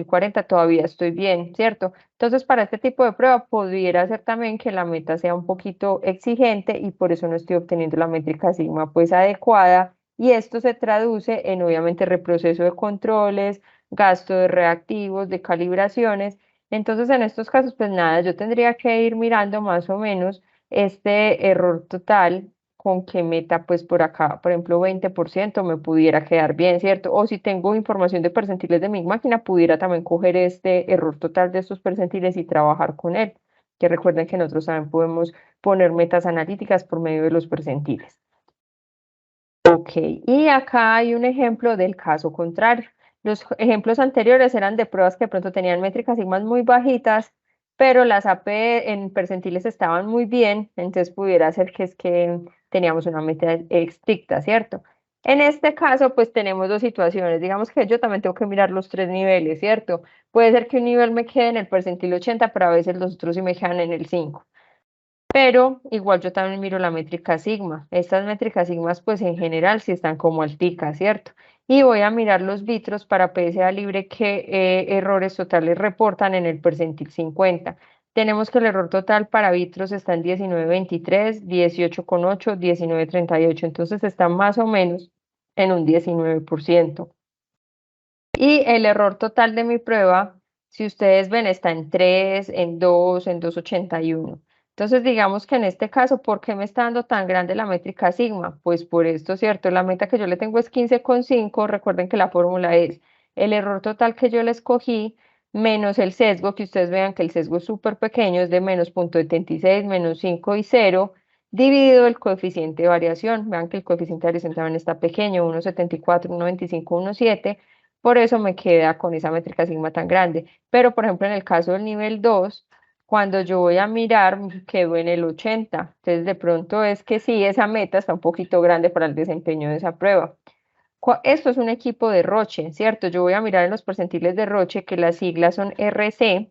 40 todavía estoy bien, ¿cierto? Entonces, para este tipo de prueba pudiera ser también que la meta sea un poquito exigente y por eso no estoy obteniendo la métrica sigma pues adecuada y esto se traduce en obviamente reproceso de controles, gasto de reactivos, de calibraciones. Entonces, en estos casos, pues nada, yo tendría que ir mirando más o menos este error total, con qué meta, pues por acá, por ejemplo, 20% me pudiera quedar bien, ¿cierto? O si tengo información de percentiles de mi máquina, pudiera también coger este error total de estos percentiles y trabajar con él. Que recuerden que nosotros también podemos poner metas analíticas por medio de los percentiles. Ok, y acá hay un ejemplo del caso contrario. Los ejemplos anteriores eran de pruebas que de pronto tenían métricas sigmas muy bajitas, pero las AP en percentiles estaban muy bien, entonces pudiera ser que es que teníamos una meta estricta, ¿cierto? En este caso, pues tenemos dos situaciones. Digamos que yo también tengo que mirar los tres niveles, ¿cierto? Puede ser que un nivel me quede en el percentil 80, pero a veces los otros sí me quedan en el 5. Pero igual yo también miro la métrica sigma. Estas métricas sigmas pues en general sí están como alticas, ¿cierto? Y voy a mirar los vitros para PSA libre que errores totales reportan en el percentil 50. Tenemos que el error total para vitros está en 19.23, 18.8, 19.38. Entonces está más o menos en un 19%. Y el error total de mi prueba, si ustedes ven, está en 3, en 2, en 2.81. Entonces, digamos que en este caso, ¿por qué me está dando tan grande la métrica sigma? Pues por esto, ¿cierto? La meta que yo le tengo es 15,5. Recuerden que la fórmula es el error total que yo le escogí menos el sesgo, que ustedes vean que el sesgo es súper pequeño, es de menos 0.76, menos 5 y 0, dividido el coeficiente de variación. Vean que el coeficiente de variación también está pequeño, 1.74, 1.25, 1.7. Por eso me queda con esa métrica sigma tan grande. Pero, por ejemplo, en el caso del nivel 2, cuando yo voy a mirar, quedo en el 80. Entonces, de pronto es que sí, esa meta está un poquito grande para el desempeño de esa prueba. Esto es un equipo de Roche, ¿cierto? Yo voy a mirar en los percentiles de Roche, que las siglas son RC,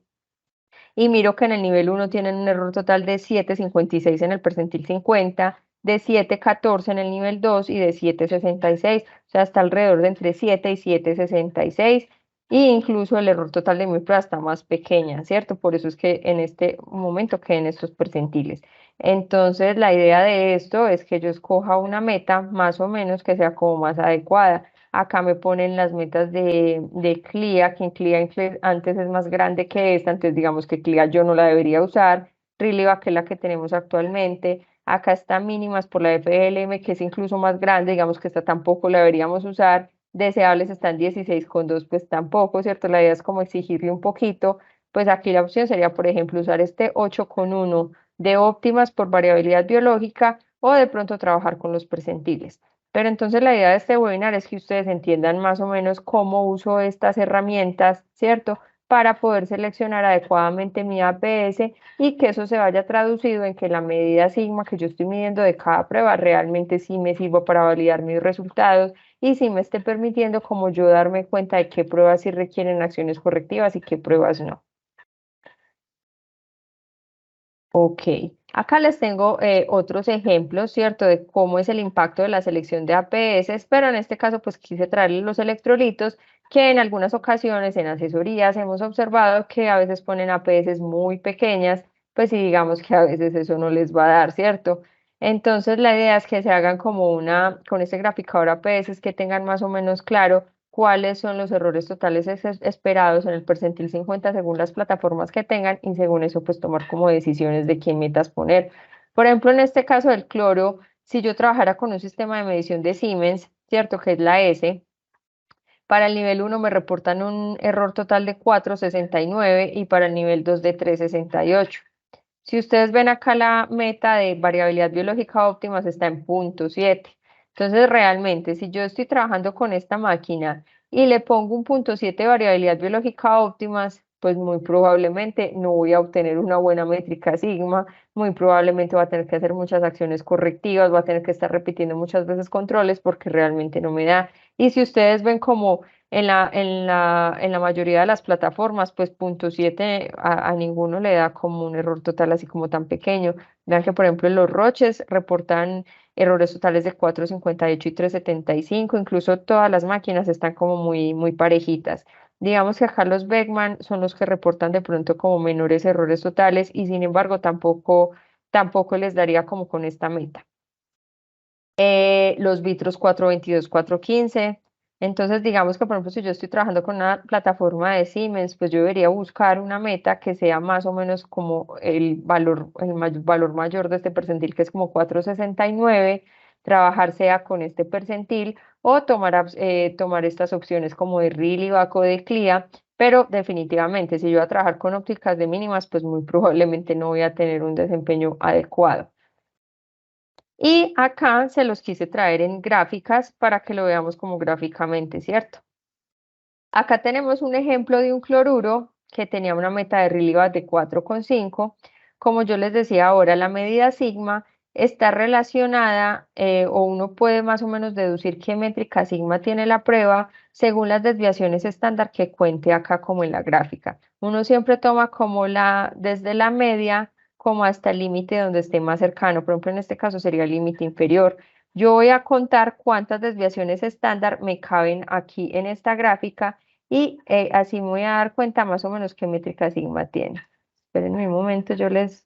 y miro que en el nivel 1 tienen un error total de 7,56 en el percentil 50, de 7,14 en el nivel 2 y de 7,66, o sea, está alrededor de entre 7 y 7,66, e incluso el error total de mi prueba está más pequeña, ¿cierto? Por eso es que en este momento queden estos percentiles. Entonces, la idea de esto es que yo escoja una meta más o menos que sea como más adecuada. Acá me ponen las metas de CLIA, que en CLIA antes es más grande que esta, entonces digamos que CLIA yo no la debería usar. RILIVA, que es la que tenemos actualmente. Acá está mínimas por la FLM, que es incluso más grande, digamos que esta tampoco la deberíamos usar. Deseables están 16,2, pues tampoco, ¿cierto? La idea es como exigirle un poquito. Pues aquí la opción sería, por ejemplo, usar este 8,1 de óptimas por variabilidad biológica o de pronto trabajar con los percentiles. Pero entonces la idea de este webinar es que ustedes entiendan más o menos cómo uso estas herramientas, ¿cierto? Para poder seleccionar adecuadamente mi APS y que eso se vaya traducido en que la medida sigma que yo estoy midiendo de cada prueba realmente sí me sirva para validar mis resultados y sí me esté permitiendo como yo darme cuenta de qué pruebas sí requieren acciones correctivas y qué pruebas no. Ok, acá les tengo otros ejemplos, ¿cierto?, de cómo es el impacto de la selección de APS, pero en este caso pues quise traerles los electrolitos que en algunas ocasiones en asesorías hemos observado que a veces ponen APS muy pequeñas, pues y digamos que a veces eso no les va a dar, ¿cierto? Entonces la idea es que se hagan como con este graficador APS, que tengan más o menos claro cuáles son los errores totales esperados en el percentil 50 según las plataformas que tengan y según eso pues tomar como decisiones de qué metas poner. Por ejemplo, en este caso del cloro, si yo trabajara con un sistema de medición de Siemens, ¿cierto? Que es la S, para el nivel 1 me reportan un error total de 4,69 y para el nivel 2 de 3,68. Si ustedes ven acá, la meta de variabilidad biológica óptima está en 0.7. Entonces, realmente, si yo estoy trabajando con esta máquina y le pongo un 0.7 de variabilidad biológica óptimas, pues muy probablemente no voy a obtener una buena métrica sigma, muy probablemente va a tener que hacer muchas acciones correctivas, va a tener que estar repitiendo muchas veces controles porque realmente no me da. Y si ustedes ven como en la mayoría de las plataformas, pues 0.7 a ninguno le da como un error total así como tan pequeño. Vean que, por ejemplo, en los Roches reportan errores totales de 4,58 y 3,75. Incluso todas las máquinas están como muy, muy parejitas. Digamos que acá los Beckman son los que reportan de pronto como menores errores totales y sin embargo tampoco les daría como con esta meta. Los Vitros 422, 415. Entonces, digamos que, por ejemplo, si yo estoy trabajando con una plataforma de Siemens, pues yo debería buscar una meta que sea más o menos como valor mayor de este percentil, que es como 469, trabajar sea con este percentil o tomar estas opciones como de RIL, o de CLIA, pero definitivamente, si yo voy a trabajar con ópticas de mínimas, pues muy probablemente no voy a tener un desempeño adecuado. Y acá se los quise traer en gráficas para que lo veamos como gráficamente, ¿cierto? Acá tenemos un ejemplo de un cloruro que tenía una meta de Rilibat de 4,5. Como yo les decía ahora, la medida sigma está relacionada o uno puede más o menos deducir qué métrica sigma tiene la prueba según las desviaciones estándar que cuente acá como en la gráfica. Uno siempre toma como desde la media como hasta el límite donde esté más cercano. Por ejemplo, en este caso sería el límite inferior. Yo voy a contar cuántas desviaciones estándar me caben aquí en esta gráfica y así me voy a dar cuenta más o menos qué métrica sigma tiene. Esperen un momento, Entonces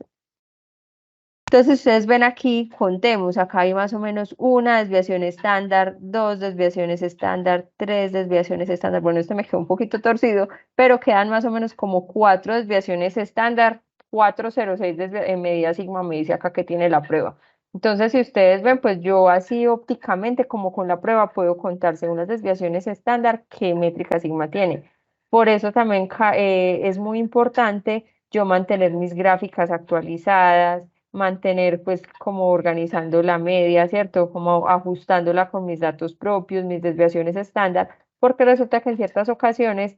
ustedes ven aquí, contemos, acá hay más o menos una desviación estándar, dos desviaciones estándar, tres desviaciones estándar. Bueno, este me quedó un poquito torcido, pero quedan más o menos como cuatro desviaciones estándar, 406 en medida sigma me dice acá que tiene la prueba. Entonces, si ustedes ven, pues yo así ópticamente como con la prueba puedo contar según las desviaciones estándar qué métrica sigma tiene. Por eso también es muy importante yo mantener mis gráficas actualizadas, mantener pues como organizando la media, ¿cierto? Como ajustándola con mis datos propios, mis desviaciones estándar, porque resulta que en ciertas ocasiones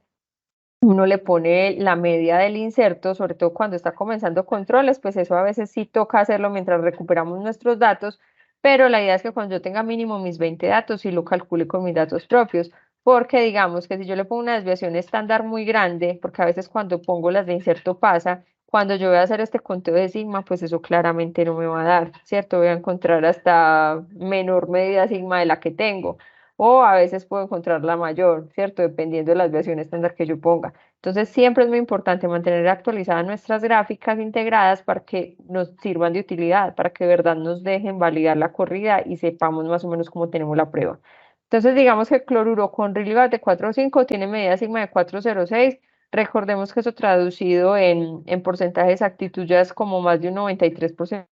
uno le pone la media del inserto, sobre todo cuando está comenzando controles, pues eso a veces sí toca hacerlo mientras recuperamos nuestros datos, pero la idea es que cuando yo tenga mínimo mis 20 datos, sí lo calcule con mis datos propios, porque digamos que si yo le pongo una desviación estándar muy grande, porque a veces cuando pongo las de inserto pasa, cuando yo voy a hacer este conteo de sigma, pues eso claramente no me va a dar, ¿cierto? Voy a encontrar hasta menor medida sigma de la que tengo o a veces puedo encontrar la mayor, ¿cierto? Dependiendo de las versiones estándar que yo ponga. Entonces, siempre es muy importante mantener actualizadas nuestras gráficas integradas para que nos sirvan de utilidad, para que de verdad nos dejen validar la corrida y sepamos más o menos cómo tenemos la prueba. Entonces, digamos que cloruro con Rilibas de 4,5 tiene medida sigma de 4,06. Recordemos que eso traducido en porcentaje de exactitud ya es como más de un 93%.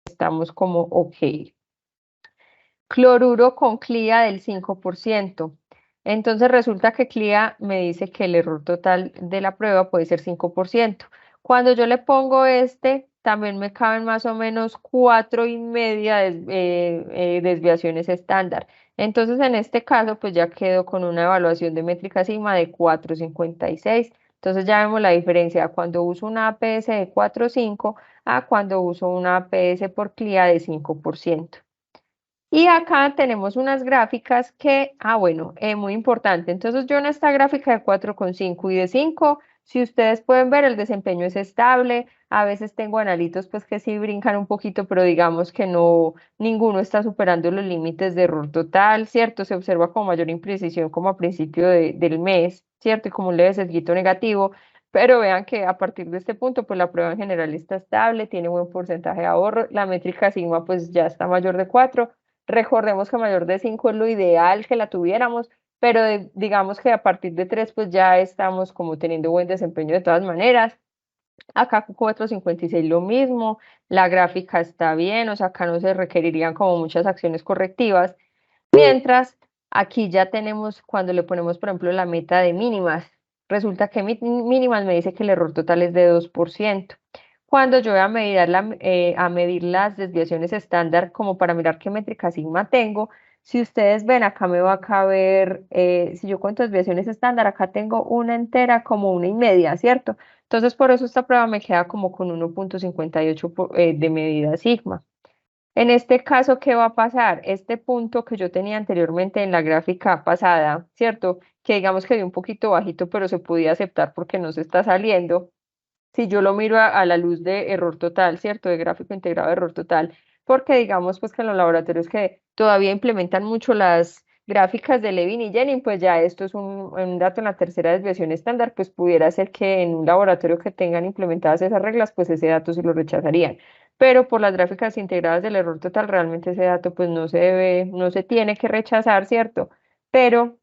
Estamos como ok. Cloruro con CLIA del 5%. Entonces resulta que CLIA me dice que el error total de la prueba puede ser 5%. Cuando yo le pongo este, también me caben más o menos 4,5 desviaciones estándar. Entonces en este caso, pues ya quedo con una evaluación de métrica sigma de 4,56. Entonces ya vemos la diferencia cuando uso una APS de 4,5 a cuando uso una APS por CLIA de 5%. Y acá tenemos unas gráficas que, bueno, muy importante. Entonces yo en esta gráfica de 4,5 y de 5, si ustedes pueden ver, el desempeño es estable. A veces tengo analitos pues que sí brincan un poquito, pero digamos que no, ninguno está superando los límites de error total, ¿cierto? Se observa con mayor imprecisión como a principio del mes, ¿cierto? Y como un leve sesguito negativo. Pero vean que a partir de este punto, pues la prueba en general está estable, tiene buen porcentaje de ahorro, la métrica sigma pues ya está mayor de 4. Recordemos que mayor de 5 es lo ideal que la tuviéramos, pero digamos que a partir de 3 pues ya estamos como teniendo buen desempeño de todas maneras. Acá con 4,56 lo mismo, la gráfica está bien, o sea, acá no se requerirían como muchas acciones correctivas. Mientras aquí ya tenemos, cuando le ponemos, por ejemplo, la meta de mínimas, resulta que mínimas me dice que el error total es de 2%. Cuando yo voy a medir las desviaciones estándar como para mirar qué métrica sigma tengo, si ustedes ven, acá me va a caber, si yo cuento desviaciones estándar, acá tengo una entera como 1,5, ¿cierto? Entonces, por eso esta prueba me queda como con 1,58 de medida sigma. En este caso, ¿qué va a pasar? Este punto que yo tenía anteriormente en la gráfica pasada, ¿cierto? Que digamos que dio un poquito bajito, pero se podía aceptar porque no se está saliendo. Si yo lo miro a la luz de error total, ¿cierto? De gráfico integrado de error total, porque digamos pues que en los laboratorios que todavía implementan mucho las gráficas de Levin y Jennings, pues ya esto es un dato en la tercera desviación estándar, pues pudiera ser que en un laboratorio que tengan implementadas esas reglas, pues ese dato sí lo rechazarían. Pero por las gráficas integradas del error total, realmente ese dato pues no se tiene que rechazar, ¿cierto? pero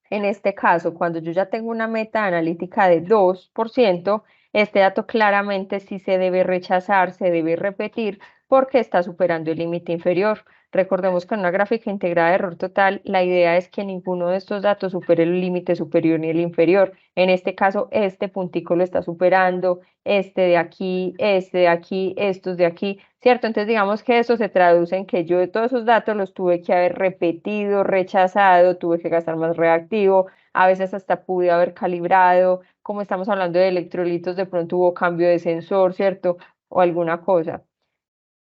en este caso, cuando yo ya tengo una meta analítica de 2%, este dato claramente sí se debe rechazar, se debe repetir porque está superando el límite inferior. Recordemos que en una gráfica integrada de error total, la idea es que ninguno de estos datos supere el límite superior ni el inferior. En este caso, este puntico lo está superando, este de aquí, estos de aquí, ¿cierto? Entonces, digamos que eso se traduce en que yo de todos esos datos los tuve que haber repetido, rechazado, tuve que gastar más reactivo, a veces hasta pude haber calibrado, como estamos hablando de electrolitos, de pronto hubo cambio de sensor, ¿cierto? O alguna cosa.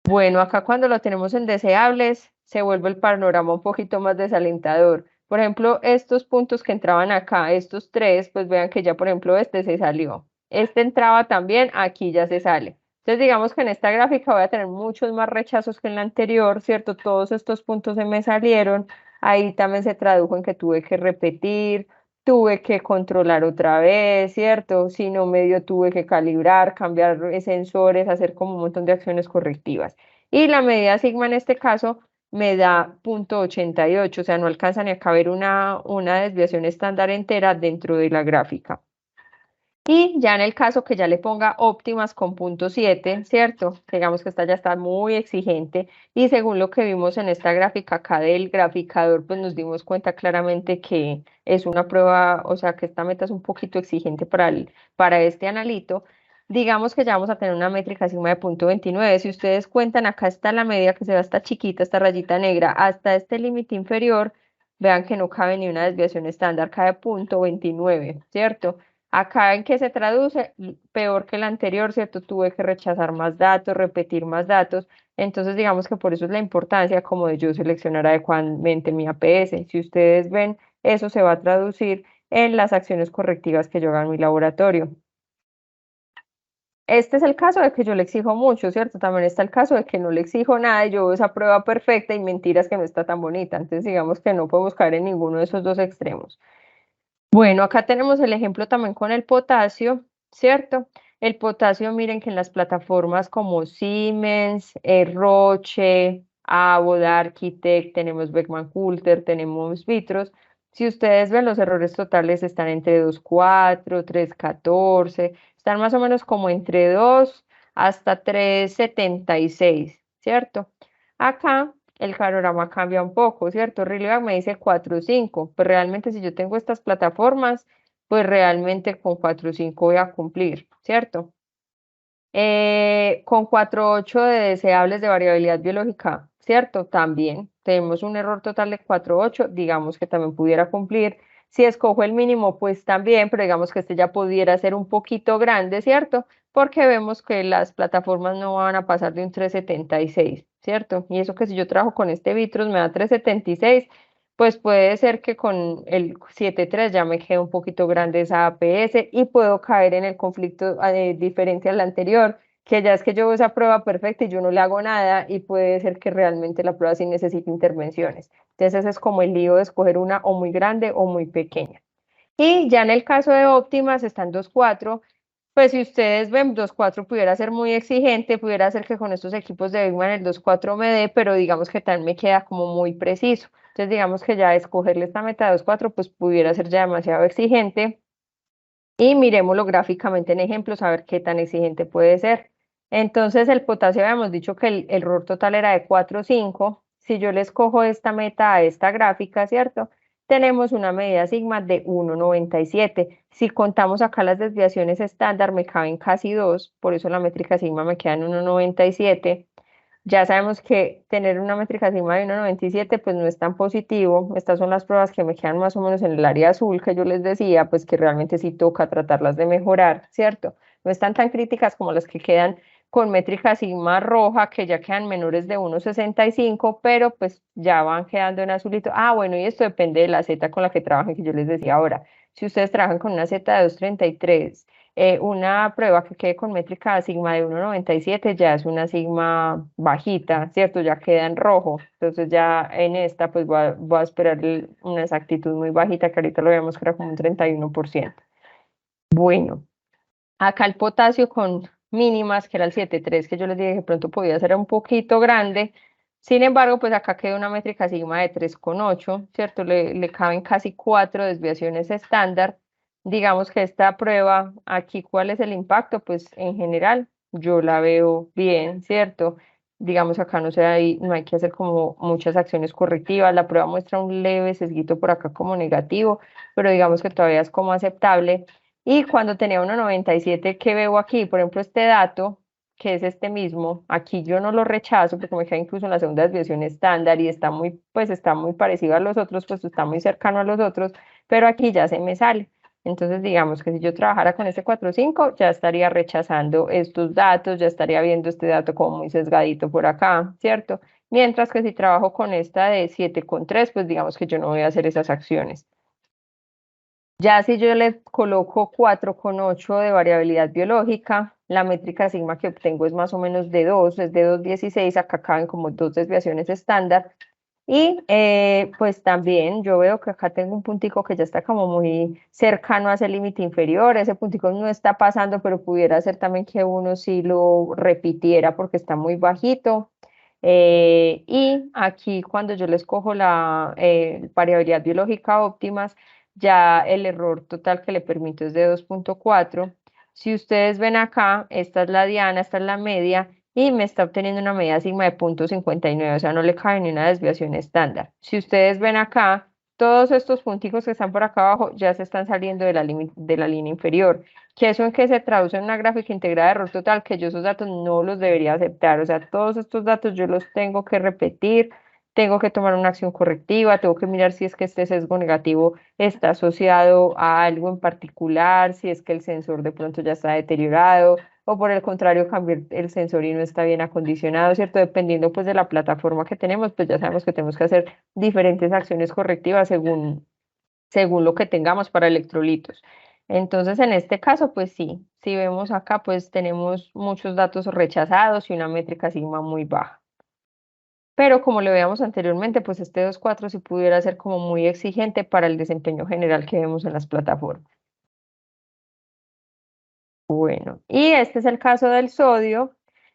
Bueno, acá cuando lo tenemos en deseables, se vuelve el panorama un poquito más desalentador. Por ejemplo, estos puntos que entraban acá, estos tres, pues vean que ya, por ejemplo, este se salió. Este entraba también, aquí ya se sale. Entonces, digamos que en esta gráfica voy a tener muchos más rechazos que en la anterior, ¿cierto? Todos estos puntos se me salieron. Ahí también se tradujo en que tuve que repetir, tuve que controlar otra vez, ¿cierto? Si no me dio, tuve que calibrar, cambiar sensores, hacer como un montón de acciones correctivas. Y la medida sigma en este caso me da 0,88, o sea, no alcanza ni a caber una desviación estándar entera dentro de la gráfica. Y ya en el caso que ya le ponga óptimas con 0,7, ¿cierto? Digamos que esta ya está muy exigente y según lo que vimos en esta gráfica acá del graficador, pues nos dimos cuenta claramente que es una prueba, o sea, que esta meta es un poquito exigente para este analito. Digamos que ya vamos a tener una métrica sigma de 0,29. Si ustedes cuentan, acá está la medida que se ve hasta chiquita, esta rayita negra, hasta este límite inferior, vean que no cabe ni una desviación estándar, cabe 0,29, ¿cierto? Acá en qué se traduce, peor que el anterior, ¿cierto? Tuve que rechazar más datos, repetir más datos. Entonces, digamos que por eso es la importancia como de yo seleccionar adecuadamente mi APS. Si ustedes ven, eso se va a traducir en las acciones correctivas que yo haga en mi laboratorio. Este es el caso de que yo le exijo mucho, ¿cierto? También está el caso de que no le exijo nada y yo veo esa prueba perfecta y mentiras que no está tan bonita. Entonces, digamos que no podemos caer en ninguno de esos dos extremos. Bueno, acá tenemos el ejemplo también con el potasio, ¿cierto? El potasio, miren que en las plataformas como Siemens, Roche, Abbott, Architect, tenemos Beckman Coulter, tenemos Vitros. Si ustedes ven, los errores totales están entre 2,4, 3,14, están más o menos como entre 2 hasta 3,76, ¿cierto? Acá el panorama cambia un poco, ¿cierto? Realidad me dice 4,5, pues realmente si yo tengo estas plataformas, pues realmente con 4,5 voy a cumplir, ¿cierto? Con 4,8 de deseables de variabilidad biológica, ¿cierto? También tenemos un error total de 4,8, digamos que también pudiera cumplir. Si escojo el mínimo, pues también, pero digamos que este ya pudiera ser un poquito grande, ¿cierto? Porque vemos que las plataformas no van a pasar de un 3,76, ¿cierto? Y eso que si yo trabajo con este Vitros me da 3,76, pues puede ser que con el 7,3 ya me quede un poquito grande esa APS y puedo caer en el conflicto diferente al anterior, que ya es que yo veo esa prueba perfecta y yo no le hago nada y puede ser que realmente la prueba sí necesite intervenciones. Entonces ese es como el lío de escoger una o muy grande o muy pequeña. Y ya en el caso de óptimas están 2,4. Pues si ustedes ven, 2,4 pudiera ser muy exigente, pudiera ser que con estos equipos de Big Man el 2,4 me dé, pero digamos que también me queda como muy preciso. Entonces digamos que ya escogerle esta meta de 2,4 pues pudiera ser ya demasiado exigente. Y miremoslo gráficamente en ejemplos a ver qué tan exigente puede ser. Entonces el potasio habíamos dicho que el error total era de 4,5. Si yo le escojo esta meta a esta gráfica, ¿cierto? Tenemos una medida sigma de 1,97. Si contamos acá las desviaciones estándar, me caben casi 2, por eso la métrica sigma me queda en 1,97. Ya sabemos que tener una métrica sigma de 1,97 pues no es tan positivo. Estas son las pruebas que me quedan más o menos en el área azul que yo les decía, pues que realmente sí toca tratarlas de mejorar, ¿cierto? No están tan críticas como las que quedan con métrica sigma roja, que ya quedan menores de 1,65, pero pues ya van quedando en azulito. Ah, bueno, y esto depende de la Z con la que trabajen, que yo les decía ahora. Si ustedes trabajan con una Z de 2,33, una prueba que quede con métrica sigma de 1,97 ya es una sigma bajita, ¿cierto? Ya queda en rojo. Entonces ya en esta pues voy a esperar una exactitud muy bajita, que ahorita lo vemos que era como un 31%. Bueno, acá el potasio con mínimas, que era el 7,3, que yo les dije que pronto podía ser un poquito grande, Sin embargo, pues acá queda una métrica sigma de 3,8, ¿cierto? Le caben casi 4 desviaciones estándar. Digamos que esta prueba, aquí, ¿cuál es el impacto? Pues en general, yo la veo bien, ¿cierto? Digamos acá no hay que hacer como muchas acciones correctivas. La prueba muestra un leve sesguito por acá como negativo, pero digamos que todavía es como aceptable. Y cuando tenía 1,97, ¿qué veo aquí? Por ejemplo, este dato que es este mismo. Aquí yo no lo rechazo porque me queda incluso en la segunda desviación estándar y está muy, pues está muy parecido a los otros, pues está muy cercano a los otros, pero aquí ya se me sale. Entonces, digamos que si yo trabajara con este 4,5, ya estaría rechazando estos datos, ya estaría viendo este dato como muy sesgadito por acá, ¿cierto? Mientras que si trabajo con esta de 7,3, pues digamos que yo no voy a hacer esas acciones. Ya si yo le coloco 4,8 de variabilidad biológica, la métrica sigma que obtengo es más o menos de 2, es de 2,16, acá caben como dos desviaciones estándar. Y pues también yo veo que acá tengo un puntico que ya está como muy cercano a ese límite inferior, ese puntico no está pasando, pero pudiera ser también que uno sí lo repitiera porque está muy bajito. Y aquí cuando yo les cojo la variabilidad biológica óptimas, ya el error total que le permito es de 2,4. Si ustedes ven acá, esta es la diana, esta es la media, y me está obteniendo una medida sigma de 0,59, o sea, no le cabe ni una desviación estándar. Si ustedes ven acá, todos estos punticos que están por acá abajo ya se están saliendo de la línea inferior. ¿Que eso en qué se traduce en una gráfica integrada de error total? Que yo esos datos no los debería aceptar, o sea, todos estos datos yo los tengo que repetir, tengo que tomar una acción correctiva, tengo que mirar si es que este sesgo negativo está asociado a algo en particular, si es que el sensor de pronto ya está deteriorado, o por el contrario, cambiar el sensor y no está bien acondicionado, ¿cierto? Dependiendo pues de la plataforma que tenemos, pues ya sabemos que tenemos que hacer diferentes acciones correctivas según lo que tengamos para electrolitos. Entonces, en este caso, pues sí, si vemos acá, pues tenemos muchos datos rechazados y una métrica sigma muy baja. Pero como lo veíamos anteriormente, pues este 2,4 sí pudiera ser como muy exigente para el desempeño general que vemos en las plataformas. Bueno, y este es el caso del sodio.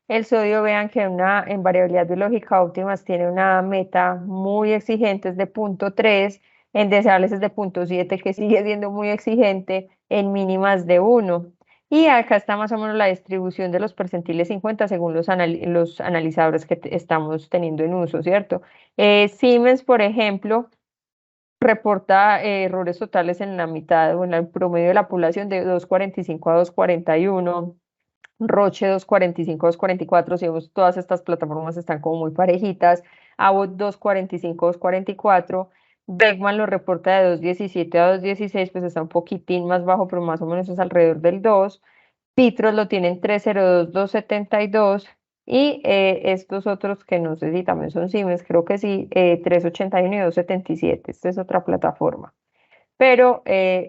El sodio, vean que en variabilidad biológica óptimas tiene una meta muy exigente, es de 0,3, en deseables es de 0,7, que sigue siendo muy exigente, en mínimas de 1. Y acá está más o menos la distribución de los percentiles 50 según los analizadores que estamos teniendo en uso, ¿cierto? Siemens, por ejemplo, reporta errores totales en la mitad o en el promedio de la población de 2,45 a 2,41. Roche 2,45, 2,44, si vemos todas estas plataformas están como muy parejitas. Abbott 2,45, 2,44. Beckman lo reporta de 2,17 a 2,16, pues está un poquitín más bajo, pero más o menos es alrededor del 2. Pitros lo tienen 3,02, 2,72. Y estos otros que no sé si también son Siemens, creo que sí, 3,81 y 2,77. Esta es otra plataforma. Pero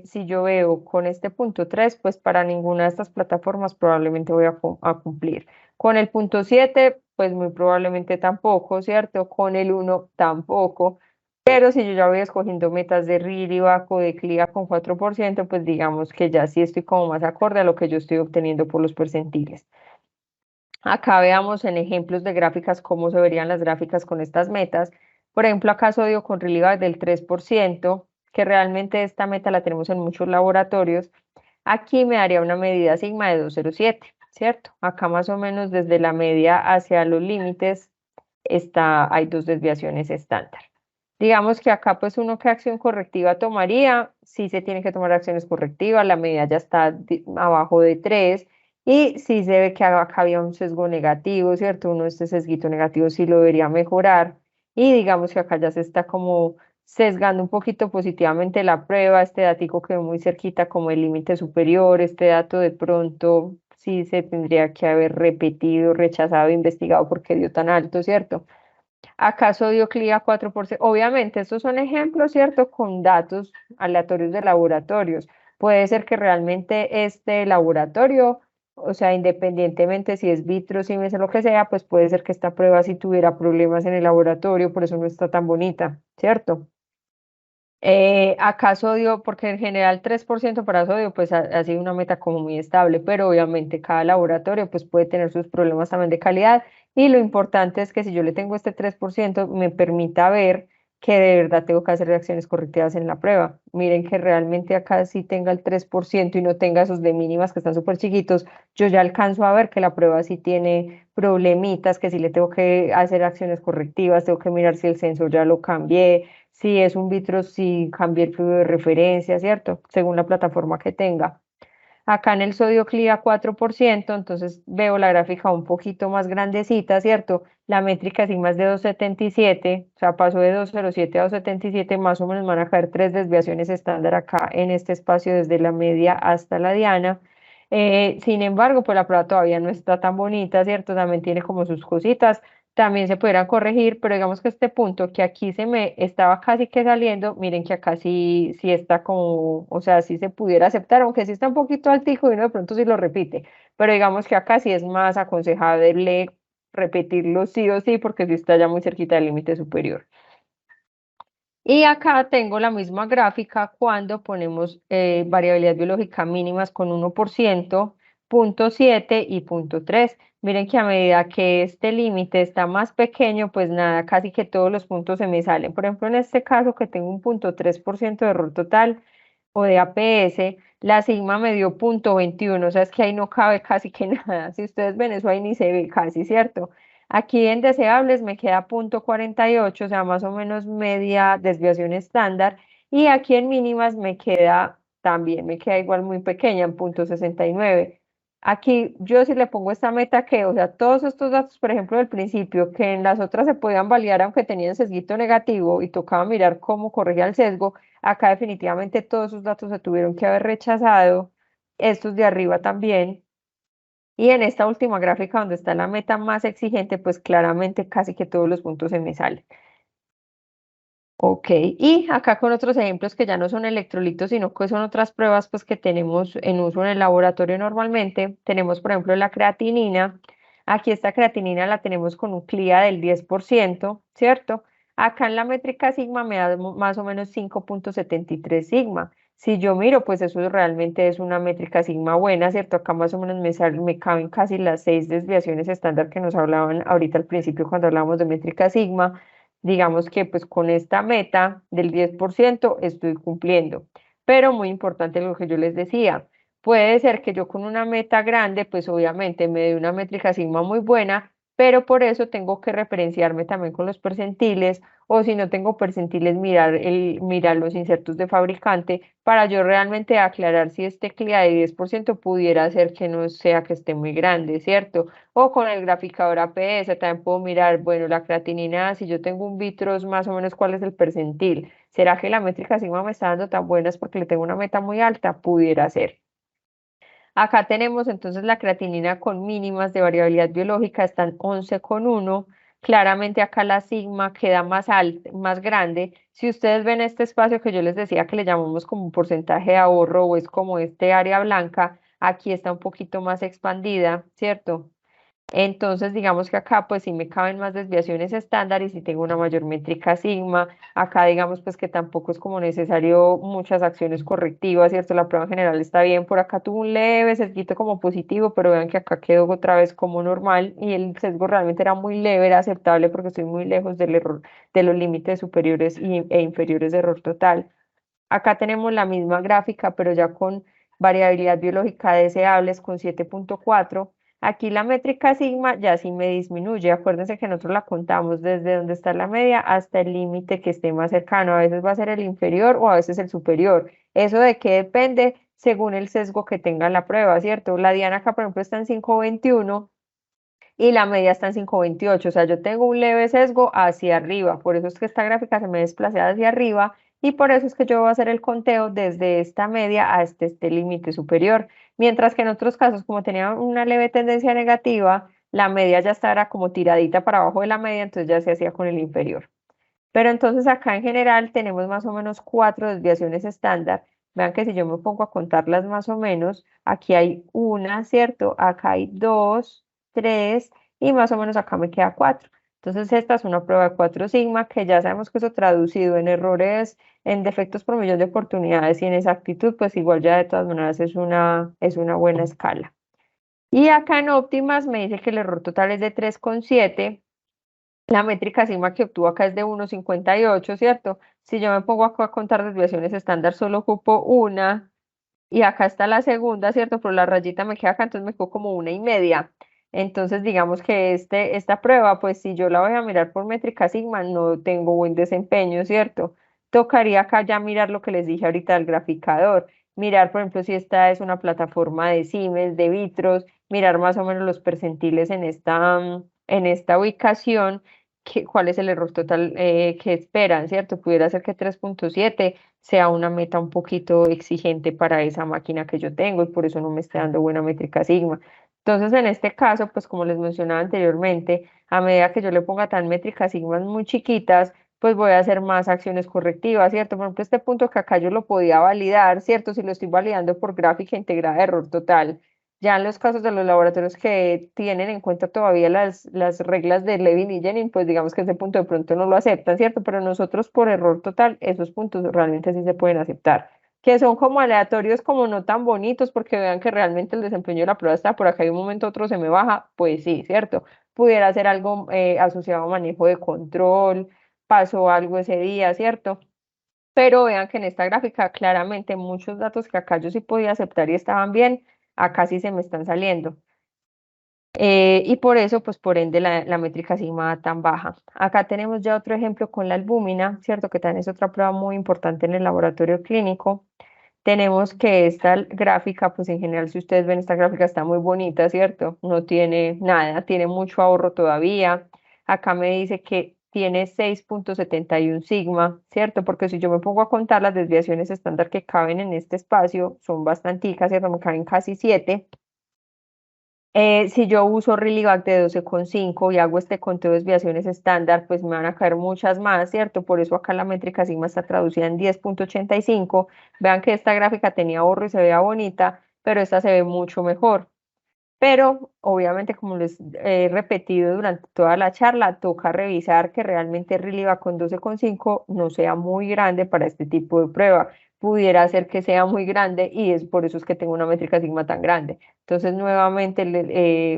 si yo veo con este punto 3, pues para ninguna de estas plataformas probablemente voy a cumplir. Con el punto 7, pues muy probablemente tampoco, ¿cierto? Con el 1 tampoco. Pero si yo ya voy escogiendo metas de RIR, Baco, de CLIA con 4%, pues digamos que ya sí estoy como más acorde a lo que yo estoy obteniendo por los percentiles. Acá veamos en ejemplos de gráficas cómo se verían las gráficas con estas metas. Por ejemplo, acá sodio con relieve del 3%, que realmente esta meta la tenemos en muchos laboratorios. Aquí me daría una medida sigma de 2,07, ¿cierto? Acá más o menos desde la media hacia los límites hay dos desviaciones estándar. Digamos que acá pues uno qué acción correctiva tomaría, sí se tiene que tomar acciones correctivas, la medida ya está abajo de 3 y sí se ve que acá había un sesgo negativo, ¿cierto? Uno este sesguito negativo sí lo debería mejorar y digamos que acá ya se está como sesgando un poquito positivamente la prueba, este datico quedó muy cerquita como el límite superior, este dato de pronto sí se tendría que haber repetido, rechazado, investigado porque dio tan alto, ¿cierto? ¿Acaso dio CLIA 4%? Obviamente, estos son ejemplos, ¿cierto? Con datos aleatorios de laboratorios. Puede ser que realmente este laboratorio, o sea, independientemente si es vitro, si es lo que sea, pues puede ser que esta prueba sí tuviera problemas en el laboratorio, por eso no está tan bonita, ¿cierto? Acá sodio, porque en general 3% para sodio, pues ha sido una meta como muy estable, pero obviamente cada laboratorio pues puede tener sus problemas también de calidad Y lo importante es que si yo le tengo este 3%, me permita ver que de verdad tengo que hacer reacciones correctivas en la prueba. Miren que realmente acá sí tenga el 3% y no tenga esos de mínimas que están súper chiquitos, yo ya alcanzo a ver que la prueba sí tiene problemitas, que sí le tengo que hacer acciones correctivas, tengo que mirar si el sensor ya lo cambié, si es un vitro, si cambié el fluido de referencia, ¿cierto? Según la plataforma que tenga. Acá en el sodio CLIA 4%, entonces veo la gráfica un poquito más grandecita, ¿cierto? La métrica sigma es de 277, o sea, pasó de 207 a 277, más o menos van a caer tres desviaciones estándar acá en este espacio desde la media hasta la diana. Sin embargo, pues la prueba todavía no está tan bonita, ¿cierto? También tiene como sus cositas, también se pudieran corregir, pero digamos que este punto que aquí se me estaba casi que saliendo, miren que acá sí, sí está como, o sea, sí se pudiera aceptar, aunque sí está un poquito altico y uno de pronto sí lo repite, pero digamos que acá sí es más aconsejable repetirlo sí o sí, porque sí está ya muy cerquita del límite superior. Y acá tengo la misma gráfica cuando ponemos variabilidad biológica mínimas con 1%, 0,7 y 0,3. Miren que a medida que este límite está más pequeño, pues nada, casi que todos los puntos se me salen. Por ejemplo, en este caso que tengo un 0,3% de error total o de APS, la sigma me dio 0,21, o sea, es que ahí no cabe casi que nada. Si ustedes ven eso ahí ni se ve casi, ¿cierto? Aquí en deseables me queda 0,48, o sea, más o menos media desviación estándar. Y aquí en mínimas me queda también, me queda igual muy pequeña, en 0,69. Aquí yo si le pongo esta meta que, o sea, todos estos datos, por ejemplo, del principio, que en las otras se podían validar aunque tenían sesguito negativo y tocaba mirar cómo corregía el sesgo, acá definitivamente todos esos datos se tuvieron que haber rechazado, estos de arriba también. Y en esta última gráfica donde está la meta más exigente, pues claramente casi que todos los puntos se me salen. Ok, y acá con otros ejemplos que ya no son electrolitos, sino que son otras pruebas pues que tenemos en uso en el laboratorio normalmente. Tenemos, por ejemplo, la creatinina. Aquí esta creatinina la tenemos con un CLIA del 10%, ¿cierto? Acá en la métrica sigma me da más o menos 5,73 sigma. Si yo miro, pues eso realmente es una métrica sigma buena, ¿cierto? Acá más o menos me caben casi las 6 desviaciones estándar que nos hablaban ahorita al principio cuando hablábamos de métrica sigma. Digamos que pues con esta meta del 10% estoy cumpliendo. Pero muy importante lo que yo les decía, puede ser que yo con una meta grande, pues obviamente me dé una métrica sigma muy buena, pero por eso tengo que referenciarme también con los percentiles, o si no tengo percentiles, mirar los insertos de fabricante para yo realmente aclarar si este CLIA de 10% pudiera ser que no sea que esté muy grande, ¿cierto? O con el graficador APS también puedo mirar, bueno, la creatinina, si yo tengo un vitros, más o menos cuál es el percentil. ¿Será que la métrica sigma me está dando tan buenas porque le tengo una meta muy alta? Pudiera ser. Acá tenemos entonces la creatinina con mínimas de variabilidad biológica, están 11,1. Claramente acá la sigma queda más alta, más grande. Si ustedes ven este espacio que yo les decía que le llamamos como un porcentaje de ahorro o es como este área blanca, aquí está un poquito más expandida, ¿cierto? Entonces, digamos que acá pues sí me caben más desviaciones estándar y si tengo una mayor métrica sigma, acá digamos pues que tampoco es como necesario muchas acciones correctivas, ¿cierto? La prueba en general está bien, por acá tuvo un leve sesguito como positivo, pero vean que acá quedó otra vez como normal y el sesgo realmente era muy leve, era aceptable porque estoy muy lejos del error, de los límites superiores e inferiores de error total. Acá tenemos la misma gráfica, pero ya con variabilidad biológica deseables con 7,4. Aquí la métrica sigma ya sí me disminuye. Acuérdense que nosotros la contamos desde donde está la media hasta el límite que esté más cercano. A veces va a ser el inferior o a veces el superior. ¿Eso de qué depende? Según el sesgo que tenga la prueba, ¿cierto? La diana acá, por ejemplo, está en 5,21 y la media está en 5,28. O sea, yo tengo un leve sesgo hacia arriba. Por eso es que esta gráfica se me desplaza hacia arriba y por eso es que yo voy a hacer el conteo desde esta media hasta este límite superior. Mientras que en otros casos, como tenía una leve tendencia negativa, la media ya estará como tiradita para abajo de la media, entonces ya se hacía con el inferior. Pero entonces acá en general tenemos más o menos 4 desviaciones estándar. Vean que si yo me pongo a contarlas más o menos, aquí hay una, ¿cierto? Acá hay dos, tres y más o menos acá me queda 4. Entonces esta es una prueba de 4 sigma que ya sabemos que eso traducido en errores, en defectos por millón de oportunidades y en exactitud, pues igual ya de todas maneras es una buena escala. Y acá en óptimas me dice que el error total es de 3,7. La métrica sigma que obtuvo acá es de 1,58, ¿cierto? Si yo me pongo acá a contar desviaciones estándar, solo ocupo una. Y acá está la segunda, ¿cierto? Pero la rayita me queda acá, entonces me quedo como 1,5. Entonces, digamos que esta prueba, pues si yo la voy a mirar por métrica sigma, no tengo buen desempeño, ¿cierto? Tocaría acá ya mirar lo que les dije ahorita del graficador. Mirar, por ejemplo, si esta es una plataforma de Siemens, de Vitros, mirar más o menos los percentiles en esta ubicación, cuál es el error total que esperan, ¿cierto? Pudiera ser que 3,7 sea una meta un poquito exigente para esa máquina que yo tengo y por eso no me esté dando buena métrica sigma. Entonces, en este caso, pues como les mencionaba anteriormente, a medida que yo le ponga tan métricas sigmas muy chiquitas, pues voy a hacer más acciones correctivas, ¿cierto? Por ejemplo, este punto que acá yo lo podía validar, ¿cierto? Si lo estoy validando por gráfica integrada de error total. Ya en los casos de los laboratorios que tienen en cuenta todavía las reglas de Levin y Jennings, pues digamos que ese punto de pronto no lo aceptan, ¿cierto? Pero nosotros por error total, esos puntos realmente sí se pueden aceptar. Que son como aleatorios, como no tan bonitos, porque vean que realmente el desempeño de la prueba está por acá y un momento otro se me baja, pues sí, ¿cierto? Pudiera ser algo asociado a manejo de control, pasó algo ese día, ¿cierto? Pero vean que en esta gráfica claramente muchos datos que acá yo sí podía aceptar y estaban bien, acá sí se me están saliendo. Y por eso, pues por ende, la métrica sigma tan baja. Acá tenemos ya otro ejemplo con la albúmina, ¿cierto? Que también es otra prueba muy importante en el laboratorio clínico. Tenemos que esta gráfica, pues en general, si ustedes ven esta gráfica está muy bonita, ¿cierto? No tiene nada, tiene mucho ahorro todavía. Acá me dice que tiene 6,71 sigma, ¿cierto? Porque si yo me pongo a contar las desviaciones estándar que caben en este espacio, son bastanticas, ¿cierto? Me caben casi 7. Si yo uso Relivac de 12,5 y hago este conteo de desviaciones estándar, pues me van a caer muchas más, ¿cierto? Por eso acá la métrica sigma está traducida en 10,85. Vean que esta gráfica tenía ahorro y se veía bonita, pero esta se ve mucho mejor. Pero obviamente, como les he repetido durante toda la charla, toca revisar que realmente Reliva con 12,5 no sea muy grande para este tipo de prueba. Pudiera ser que sea muy grande y es por eso es que tengo una métrica sigma tan grande. Entonces, nuevamente,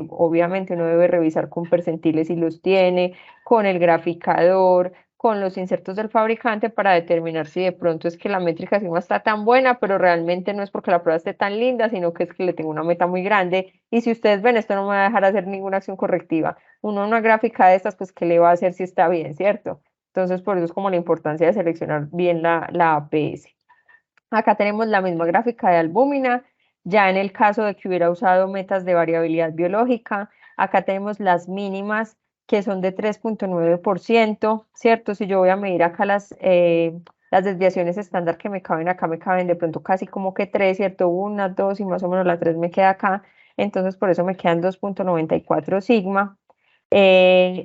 obviamente uno debe revisar con percentiles si los tiene, con el graficador, con los insertos del fabricante para determinar si de pronto es que la métrica sigma está tan buena, pero realmente no es porque la prueba esté tan linda, sino que es que le tengo una meta muy grande. Y si ustedes ven, esto no me va a dejar hacer ninguna acción correctiva. Uno, una gráfica de estas, pues, ¿qué le va a hacer si está bien, cierto? Entonces, por eso es como la importancia de seleccionar bien la APS. Acá tenemos la misma gráfica de albúmina, ya en el caso de que hubiera usado metas de variabilidad biológica, acá tenemos las mínimas que son de 3,9%, ¿cierto? Si yo voy a medir acá las desviaciones estándar que me caben acá, me caben de pronto casi como que 3, ¿cierto? Una, 2 y más o menos la 3 me queda acá, entonces por eso me quedan 2,94 sigma.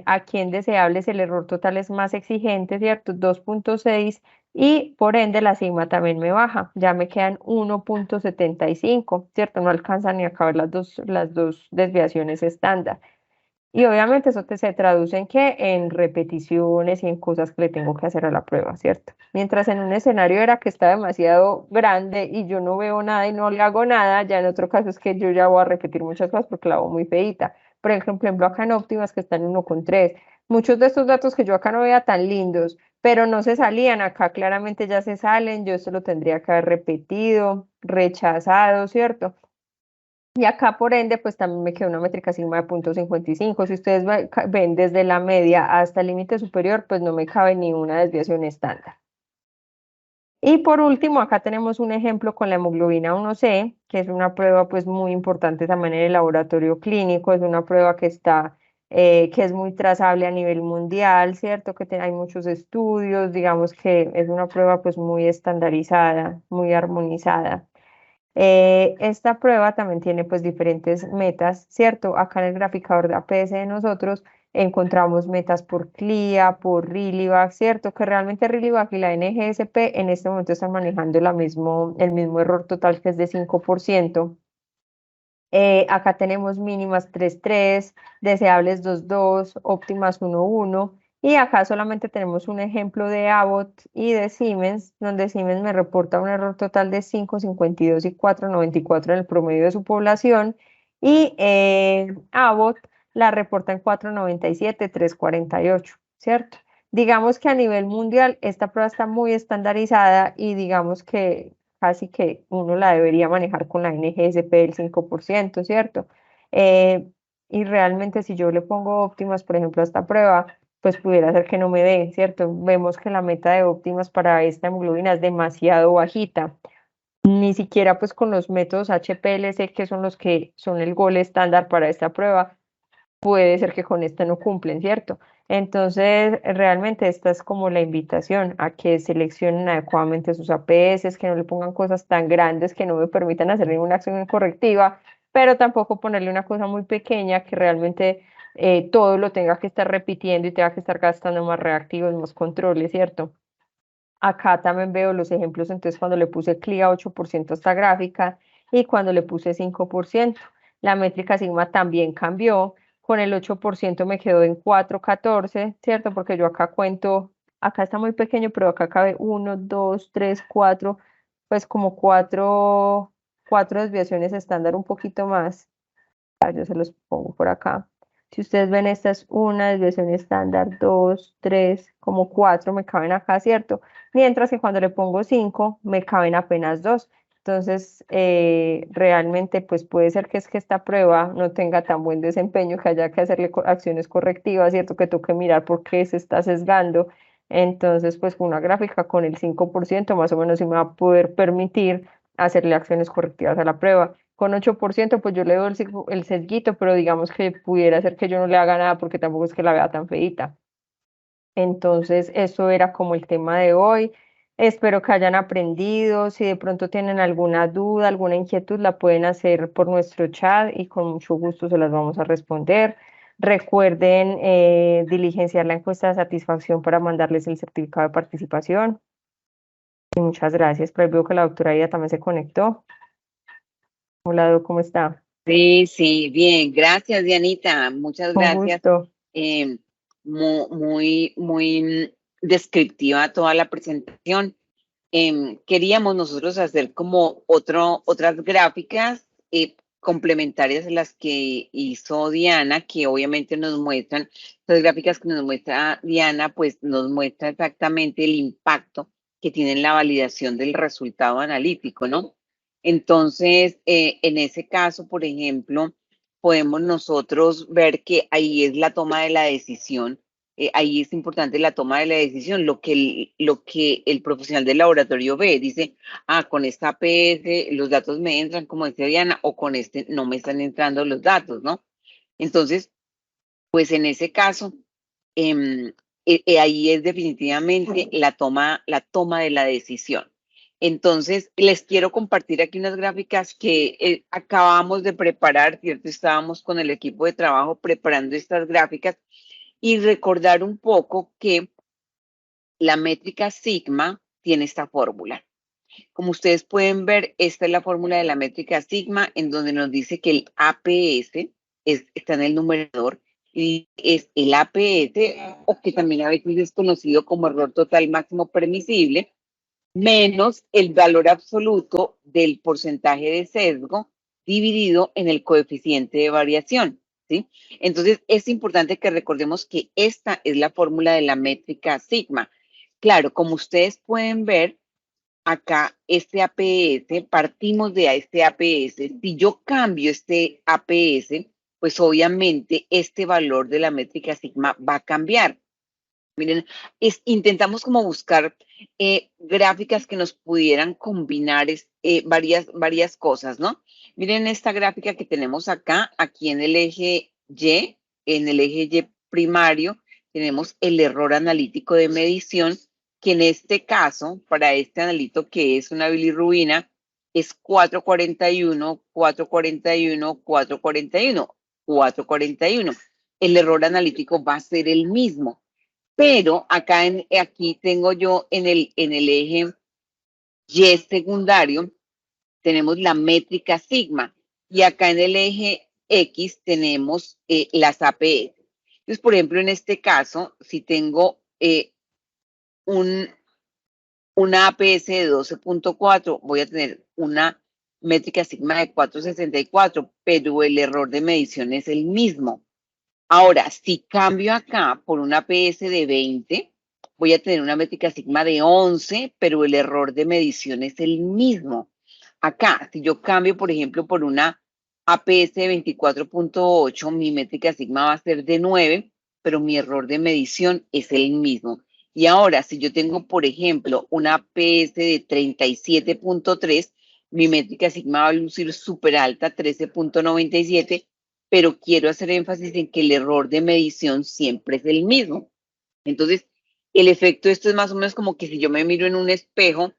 Aquí en deseables el error total es más exigente, ¿cierto? 2,6 y por ende la sigma también me baja, ya me quedan 1,75, ¿cierto? No alcanzan ni a caber las dos desviaciones estándar. Y obviamente eso se traduce en qué? En repeticiones y en cosas que le tengo que hacer a la prueba, ¿cierto? Mientras en un escenario era que está demasiado grande y yo no veo nada y no le hago nada, ya en otro caso es que yo ya voy a repetir muchas cosas porque la hago muy feita. Por ejemplo, acá en óptimas que están en 1,3. Muchos de estos datos que yo acá no veía tan lindos, pero no se salían, acá claramente ya se salen, yo esto lo tendría que haber repetido, rechazado, ¿cierto? Y acá, por ende, pues también me queda una métrica sigma de 0,55. Si ustedes ven desde la media hasta el límite superior, pues no me cabe ni una desviación estándar. Y por último, acá tenemos un ejemplo con la hemoglobina 1C, que es una prueba pues muy importante también en el laboratorio clínico, es una prueba que es muy trazable a nivel mundial, ¿cierto? Que hay muchos estudios, digamos que es una prueba pues muy estandarizada, muy armonizada. Esta prueba también tiene pues diferentes metas, ¿cierto? Acá en el graficador de APS de nosotros encontramos metas por CLIA, por RILIVAC, ¿cierto? Que realmente RILIVAC y la NGSP en este momento están manejando el mismo error total que es de 5%. Acá tenemos mínimas 3,3, deseables 2,2, óptimas 1,1. Y acá solamente tenemos un ejemplo de Abbott y de Siemens, donde Siemens me reporta un error total de 5,52 y 4,94 en el promedio de su población. Y Abbott la reporta en 497, 348, ¿cierto? Digamos que a nivel mundial esta prueba está muy estandarizada y digamos que casi que uno la debería manejar con la NGSP del 5%, ¿cierto? Eh, y realmente si yo le pongo óptimas, por ejemplo, a esta prueba, pues pudiera ser que no me dé, ¿cierto? Vemos que la meta de óptimas para esta hemoglobina es demasiado bajita. Ni siquiera pues con los métodos HPLC, que son los que son el gol estándar para esta prueba, puede ser que con esta no cumplen, ¿cierto? Entonces, realmente esta es como la invitación a que seleccionen adecuadamente sus APS, que no le pongan cosas tan grandes que no me permitan hacer ninguna acción correctiva, pero tampoco ponerle una cosa muy pequeña que realmente todo lo tenga que estar repitiendo y tenga que estar gastando más reactivos, más controles, ¿cierto? Acá también veo los ejemplos, entonces cuando le puse CLIA 8% a esta gráfica y cuando le puse 5%, la métrica sigma también cambió. Con el 8% me quedó en 4,14, ¿cierto? Porque yo acá cuento, acá está muy pequeño, pero acá cabe 1, 2, 3, 4, pues como cuatro desviaciones estándar, un poquito más. Yo se los pongo por acá. Si ustedes ven, esta es una desviación estándar, dos, tres, como cuatro me caben acá, ¿cierto? Mientras que cuando le pongo 5, me caben apenas dos. Entonces, realmente, pues puede ser que es que esta prueba no tenga tan buen desempeño, que haya que hacerle acciones correctivas, ¿cierto? Que toque mirar por qué se está sesgando. Entonces, pues con una gráfica con el 5% más o menos sí me va a poder permitir hacerle acciones correctivas a la prueba. Con 8%, pues yo le doy el sesguito, pero digamos que pudiera ser que yo no le haga nada porque tampoco es que la vea tan feita. Entonces, eso era como el tema de hoy. Espero que hayan aprendido. Si de pronto tienen alguna duda, alguna inquietud, la pueden hacer por nuestro chat y con mucho gusto se las vamos a responder. Recuerden diligenciar la encuesta de satisfacción para mandarles el certificado de participación. Y muchas gracias. Pero veo que la doctora Ida también se conectó. Hola, ¿cómo está? Sí, sí, bien, gracias Dianita, muchas Con gracias. gusto. Muy descriptiva toda la presentación. Queríamos nosotros hacer como otras gráficas complementarias a las que hizo Diana, que obviamente nos muestran, las gráficas que nos muestra Diana, pues nos muestra exactamente el impacto que tiene en la validación del resultado analítico, ¿no? Entonces, en ese caso, por ejemplo, podemos nosotros ver que ahí es la toma de la decisión. Ahí es importante la toma de la decisión, lo que el profesional del laboratorio ve, dice, con esta APS los datos me entran, como decía Diana, o con este no me están entrando los datos, ¿no? Entonces, pues en ese caso, ahí es definitivamente la toma de la decisión. Entonces, les quiero compartir aquí unas gráficas que acabamos de preparar, ¿cierto? Estábamos con el equipo de trabajo preparando estas gráficas y recordar un poco que la métrica sigma tiene esta fórmula. Como ustedes pueden ver, esta es la fórmula de la métrica sigma, en donde nos dice que el APS está en el numerador y es el APS, o que también a veces es conocido como error total máximo permisible, menos el valor absoluto del porcentaje de sesgo dividido en el coeficiente de variación, ¿sí? Entonces, es importante que recordemos que esta es la fórmula de la métrica sigma. Claro, como ustedes pueden ver, acá este APS, partimos de este APS. Si yo cambio este APS, pues obviamente este valor de la métrica sigma va a cambiar. Miren, intentamos como buscar gráficas que nos pudieran combinar varias cosas, ¿no? Miren esta gráfica que tenemos acá, aquí en el eje Y primario, tenemos el error analítico de medición, que en este caso, para este analito que es una bilirrubina, es 441, 441, 441, 441. El error analítico va a ser el mismo. Pero aquí tengo yo en el eje Y secundario, tenemos la métrica sigma. Y acá en el eje X tenemos las APS. Entonces, por ejemplo, en este caso, si tengo una APS de 12.4, voy a tener una métrica sigma de 4.64, pero el error de medición es el mismo. Ahora, si cambio acá por una APS de 20, voy a tener una métrica sigma de 11, pero el error de medición es el mismo. Acá, si yo cambio, por ejemplo, por una APS de 24.8, mi métrica sigma va a ser de 9, pero mi error de medición es el mismo. Y ahora, si yo tengo, por ejemplo, una APS de 37.3, mi métrica sigma va a lucir súper alta, 13.97, pero quiero hacer énfasis en que el error de medición siempre es el mismo. Entonces, el efecto de esto es más o menos como que si yo me miro en un espejo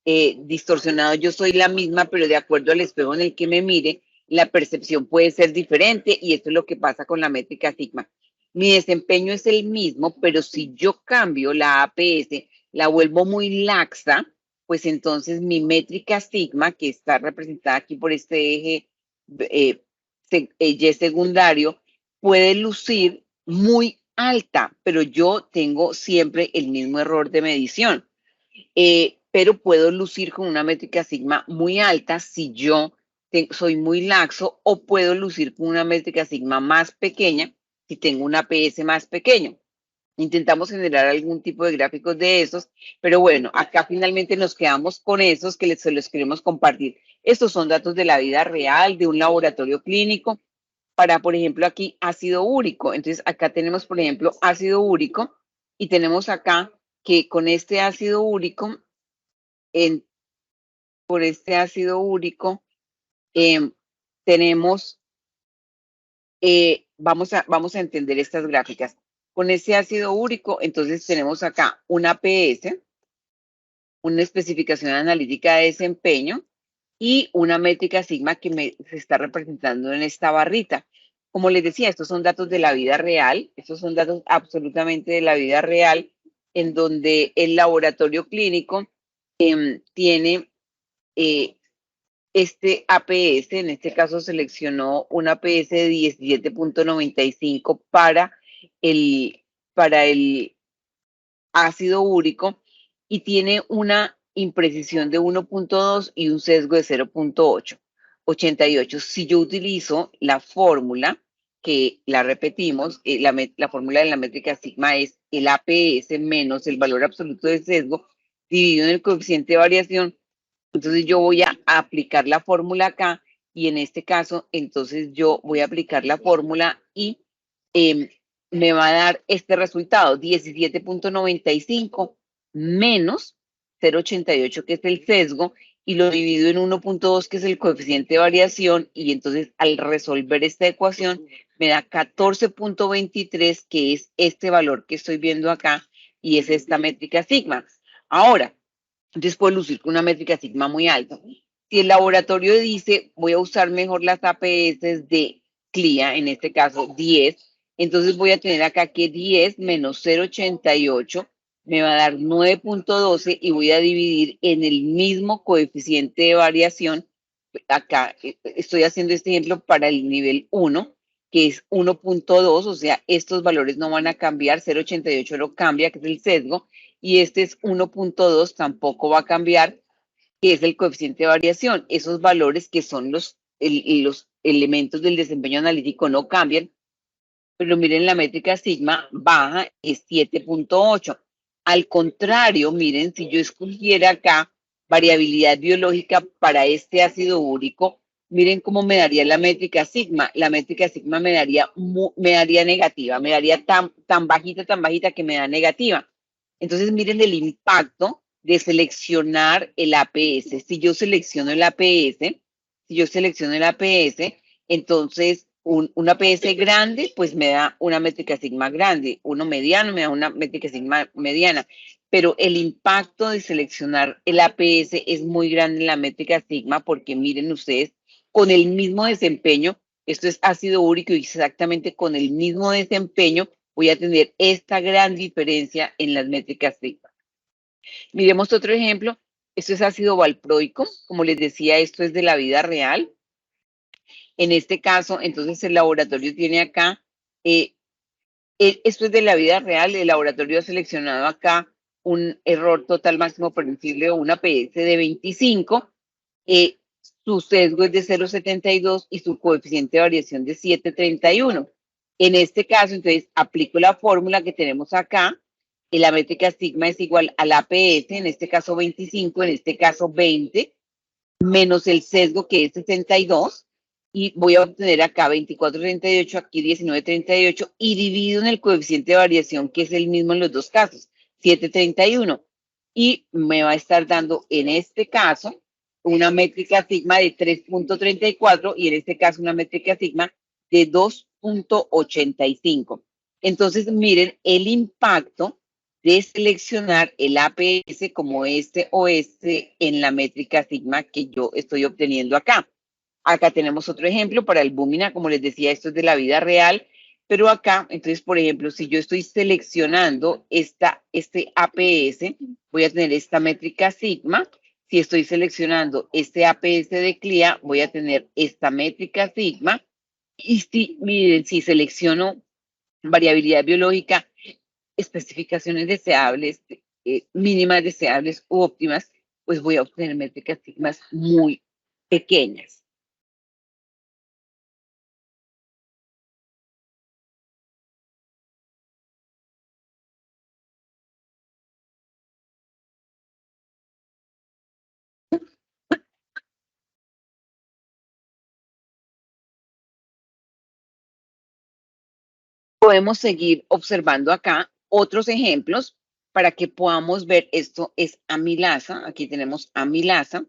distorsionado, yo soy la misma, pero de acuerdo al espejo en el que me mire, la percepción puede ser diferente y esto es lo que pasa con la métrica sigma. Mi desempeño es el mismo, pero si yo cambio la APS, la vuelvo muy laxa, pues entonces mi métrica sigma, que está representada aquí por este eje Y secundario, puede lucir muy alta, pero yo tengo siempre el mismo error de medición. Pero puedo lucir con una métrica sigma muy alta si yo soy muy laxo, o puedo lucir con una métrica sigma más pequeña si tengo un APS más pequeño. Intentamos generar algún tipo de gráficos de esos, pero bueno, acá finalmente nos quedamos con esos que se los queremos compartir. Estos son datos de la vida real, de un laboratorio clínico, para, por ejemplo, aquí ácido úrico. Entonces, acá tenemos, por ejemplo, ácido úrico, y tenemos acá que con este ácido úrico, por este ácido úrico, tenemos, vamos a entender estas gráficas. Con este ácido úrico, entonces tenemos acá una APS, una especificación analítica de desempeño y una métrica sigma que se está representando en esta barrita. Como les decía, estos son datos de la vida real, estos son datos absolutamente de la vida real, en donde el laboratorio clínico tiene este APS, en este caso seleccionó un APS de 17.95 para el ácido úrico, y tiene una imprecisión de 1.2 y un sesgo de 0.88. Si yo utilizo la fórmula, que la repetimos, la fórmula de la métrica sigma es el APS menos el valor absoluto de sesgo dividido en el coeficiente de variación. Entonces yo voy a aplicar la fórmula acá, y en este caso, entonces yo voy a aplicar la fórmula y me va a dar este resultado, 17.95 menos 0.88, que es el sesgo, y lo divido en 1.2, que es el coeficiente de variación, y entonces al resolver esta ecuación me da 14.23, que es este valor que estoy viendo acá, y es esta métrica sigma. Ahora, entonces puedo lucir con una métrica sigma muy alta. Si el laboratorio dice, voy a usar mejor las APS de CLIA, en este caso 10, entonces voy a tener acá que 10 menos 0.88 me va a dar 9.12, y voy a dividir en el mismo coeficiente de variación. Acá estoy haciendo este ejemplo para el nivel 1, que es 1.2, o sea, estos valores no van a cambiar, 0.88 lo cambia, que es el sesgo, y este es 1.2, tampoco va a cambiar, que es el coeficiente de variación. Esos valores que son los elementos del desempeño analítico no cambian, pero miren, la métrica sigma baja, es 7.8. Al contrario, miren, si yo escogiera acá variabilidad biológica para este ácido úrico, miren cómo me daría la métrica sigma. La métrica sigma me daría negativa, me daría tan bajita que me da negativa. Entonces, miren el impacto de seleccionar el APS. Si yo selecciono el APS, entonces un APS grande, pues me da una métrica sigma grande. Uno mediano me da una métrica sigma mediana. Pero el impacto de seleccionar el APS es muy grande en la métrica sigma, porque miren ustedes, con el mismo desempeño, esto es ácido úrico, y exactamente con el mismo desempeño voy a tener esta gran diferencia en las métricas sigma. Miremos otro ejemplo. Esto es ácido valproico. Como les decía, esto es de la vida real. En este caso, entonces el laboratorio tiene acá, esto es de la vida real, el laboratorio ha seleccionado acá un error total máximo permisible o una PS de 25. su sesgo es de 0,72 y su coeficiente de variación de 7,31. En este caso, entonces, aplico la fórmula que tenemos acá, y la métrica sigma es igual al APS, en este caso 25, en este caso 20, menos el sesgo que es 62, y voy a obtener acá 24,38, aquí 19,38, y divido en el coeficiente de variación, que es el mismo en los dos casos, 7,31, y me va a estar dando, en este caso, una métrica sigma de 3,34 y en este caso una métrica sigma de 2,85. Entonces, miren el impacto de seleccionar el APS como este o este en la métrica sigma que yo estoy obteniendo acá. Acá tenemos otro ejemplo para el Bumina, como les decía, esto es de la vida real, pero acá, entonces, por ejemplo, si yo estoy seleccionando este APS, voy a tener esta métrica sigma. Si estoy seleccionando este APS de CLIA, voy a tener esta métrica sigma. Y si, miren, si selecciono variabilidad biológica, especificaciones deseables, mínimas deseables u óptimas, pues voy a obtener métricas sigmas muy pequeñas. Podemos seguir observando acá otros ejemplos para que podamos ver. Esto es amilasa, aquí tenemos amilasa,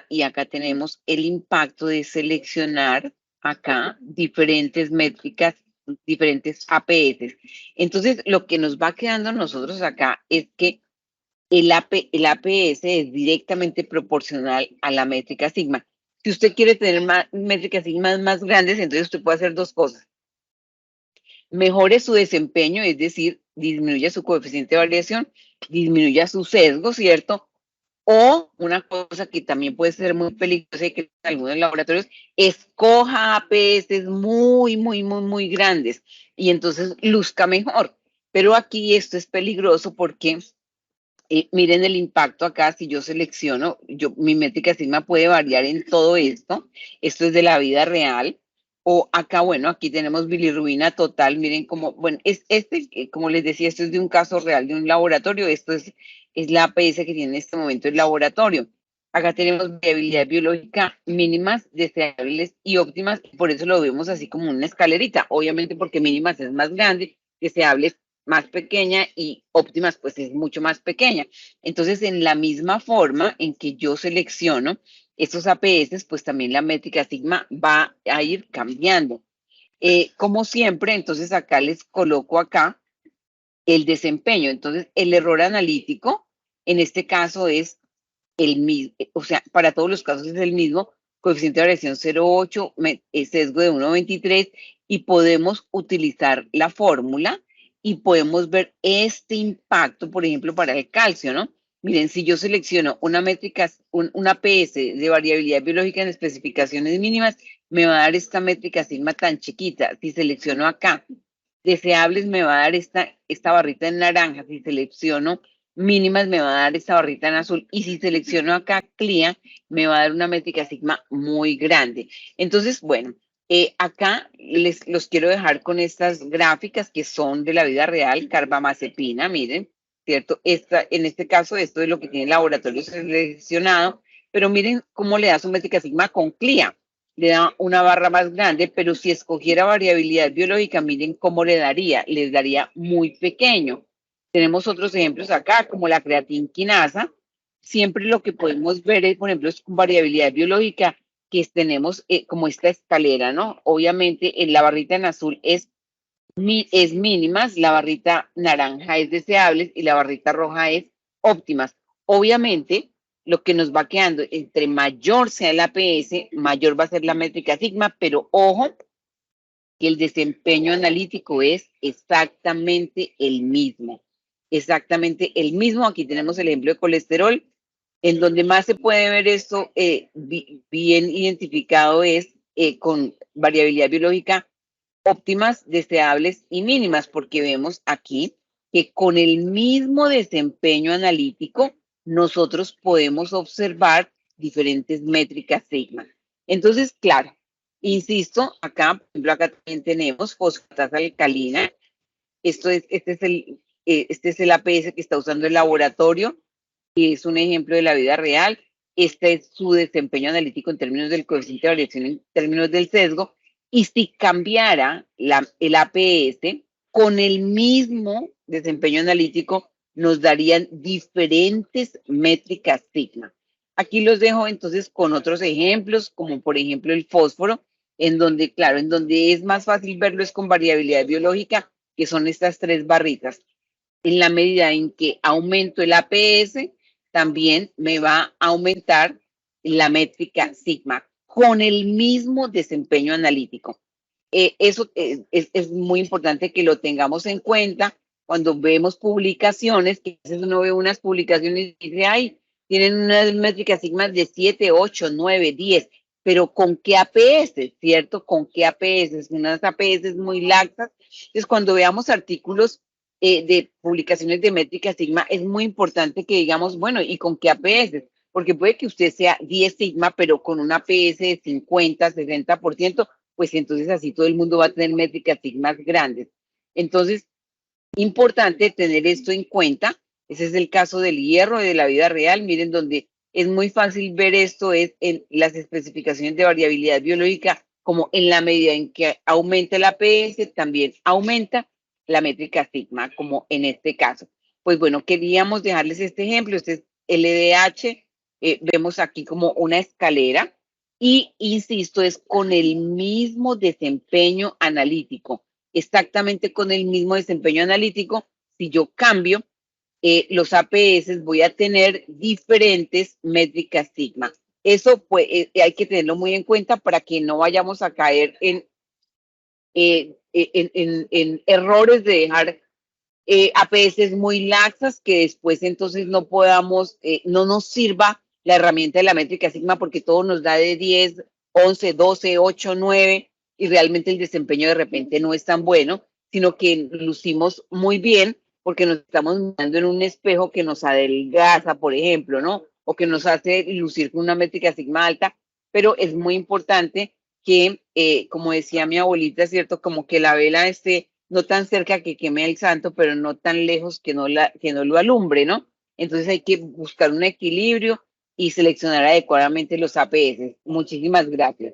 y acá tenemos el impacto de seleccionar acá diferentes métricas, diferentes APS. Entonces, lo que nos va quedando a nosotros acá es que el APS es directamente proporcional a la métrica sigma. Si usted quiere tener métricas sigma más grandes, entonces usted puede hacer dos cosas: mejore su desempeño, es decir, disminuya su coeficiente de variación, disminuya su sesgo, ¿cierto? O una cosa que también puede ser muy peligrosa y que en algunos laboratorios, escoja APS muy grandes y entonces luzca mejor. Pero aquí esto es peligroso porque miren el impacto acá. Si yo selecciono, mi métrica sigma puede variar en todo esto. Esto es de la vida real. O acá, bueno, aquí tenemos bilirrubina total. Miren cómo, bueno, como les decía, esto es de un caso real de un laboratorio. Esto es la APS que tiene en este momento el laboratorio. Acá tenemos viabilidad biológica mínimas, deseables y óptimas. Por eso lo vemos así como una escalerita. Obviamente porque mínimas es más grande, deseables más pequeña y óptimas pues es mucho más pequeña. Entonces, en la misma forma en que yo selecciono estos APS, pues también la métrica sigma va a ir cambiando. Como siempre, entonces acá les coloco acá el desempeño. Entonces, el error analítico, en este caso es el mismo, o sea, para todos los casos es el mismo, coeficiente de variación 0,8, sesgo de 1,23, y podemos utilizar la fórmula y podemos ver este impacto, por ejemplo, para el calcio, ¿no? Miren, si yo selecciono una métrica, una PS de variabilidad biológica en especificaciones mínimas, me va a dar esta métrica sigma tan chiquita. Si selecciono acá deseables, me va a dar esta barrita en naranja. Si selecciono mínimas, me va a dar esta barrita en azul. Y si selecciono acá CLIA, me va a dar una métrica sigma muy grande. Entonces, bueno, acá los quiero dejar con estas gráficas que son de la vida real, carbamazepina, miren, ¿cierto? En este caso, esto es lo que tiene el laboratorio seleccionado, pero miren cómo le da su métrica sigma con CLIA. Le da una barra más grande, pero si escogiera variabilidad biológica, miren cómo le daría, les daría muy pequeño. Tenemos otros ejemplos acá, como la creatinquinasa. Siempre lo que podemos ver es, por ejemplo, es con variabilidad biológica, que tenemos como esta escalera, ¿no? Obviamente, en la barrita en azul es mínimas, la barrita naranja es deseables y la barrita roja es óptimas. Obviamente, lo que nos va quedando, entre mayor sea el APS, mayor va a ser la métrica sigma, pero ojo, que el desempeño analítico es exactamente el mismo. Exactamente el mismo. Aquí tenemos el ejemplo de colesterol. En donde más se puede ver esto bien identificado es con variabilidad biológica óptimas, deseables y mínimas, porque vemos aquí que con el mismo desempeño analítico nosotros podemos observar diferentes métricas sigma. Entonces, claro, insisto, acá, por ejemplo, acá también tenemos fosfatasa alcalina. Este es el APS que está usando el laboratorio y es un ejemplo de la vida real. Este es su desempeño analítico en términos del coeficiente de variación, en términos del sesgo. Y si cambiara el APS con el mismo desempeño analítico, nos darían diferentes métricas sigma. Aquí los dejo entonces con otros ejemplos, como por ejemplo el fósforo, en donde, claro, en donde es más fácil verlo es con variabilidad biológica, que son estas tres barritas. En la medida en que aumento el APS, también me va a aumentar la métrica sigma con el mismo desempeño analítico. Eso es muy importante que lo tengamos en cuenta cuando vemos publicaciones, que a veces uno ve unas publicaciones y dice, ay, tienen unas métricas sigma de 7, 8, 9, 10, pero ¿con qué APS? ¿Cierto? ¿Con qué APS? Unas APS muy laxas. Entonces, cuando veamos artículos de publicaciones de métrica sigma, es muy importante que digamos, bueno, ¿y con qué APS? Porque puede que usted sea 10 sigma, pero con una APS de 50, 60%, pues entonces así todo el mundo va a tener métricas sigmas grandes. Entonces, importante tener esto en cuenta. Ese es el caso del hierro de la vida real. Miren, donde es muy fácil ver esto es en las especificaciones de variabilidad biológica, como en la medida en que aumenta el APS, también aumenta la métrica sigma, como en este caso. Pues bueno, queríamos dejarles este ejemplo. Este es LDH. Vemos aquí como una escalera y, insisto, es con el mismo desempeño analítico, exactamente con el mismo desempeño analítico. Si yo cambio los APS, voy a tener diferentes métricas sigma. Eso pues, hay que tenerlo muy en cuenta para que no vayamos a caer en errores de dejar APS muy laxas que después entonces no podamos, no nos sirva la herramienta de la métrica sigma porque todo nos da de 10, 11, 12, 8, 9 y realmente el desempeño de repente no es tan bueno, sino que lucimos muy bien porque nos estamos mirando en un espejo que nos adelgaza, por ejemplo, ¿no? O que nos hace lucir con una métrica sigma alta, pero es muy importante que, como decía mi abuelita, ¿cierto? Como que la vela esté no tan cerca que queme el santo, pero no tan lejos que no lo alumbre, ¿no? Entonces hay que buscar un equilibrio y seleccionar adecuadamente los APS. Muchísimas gracias.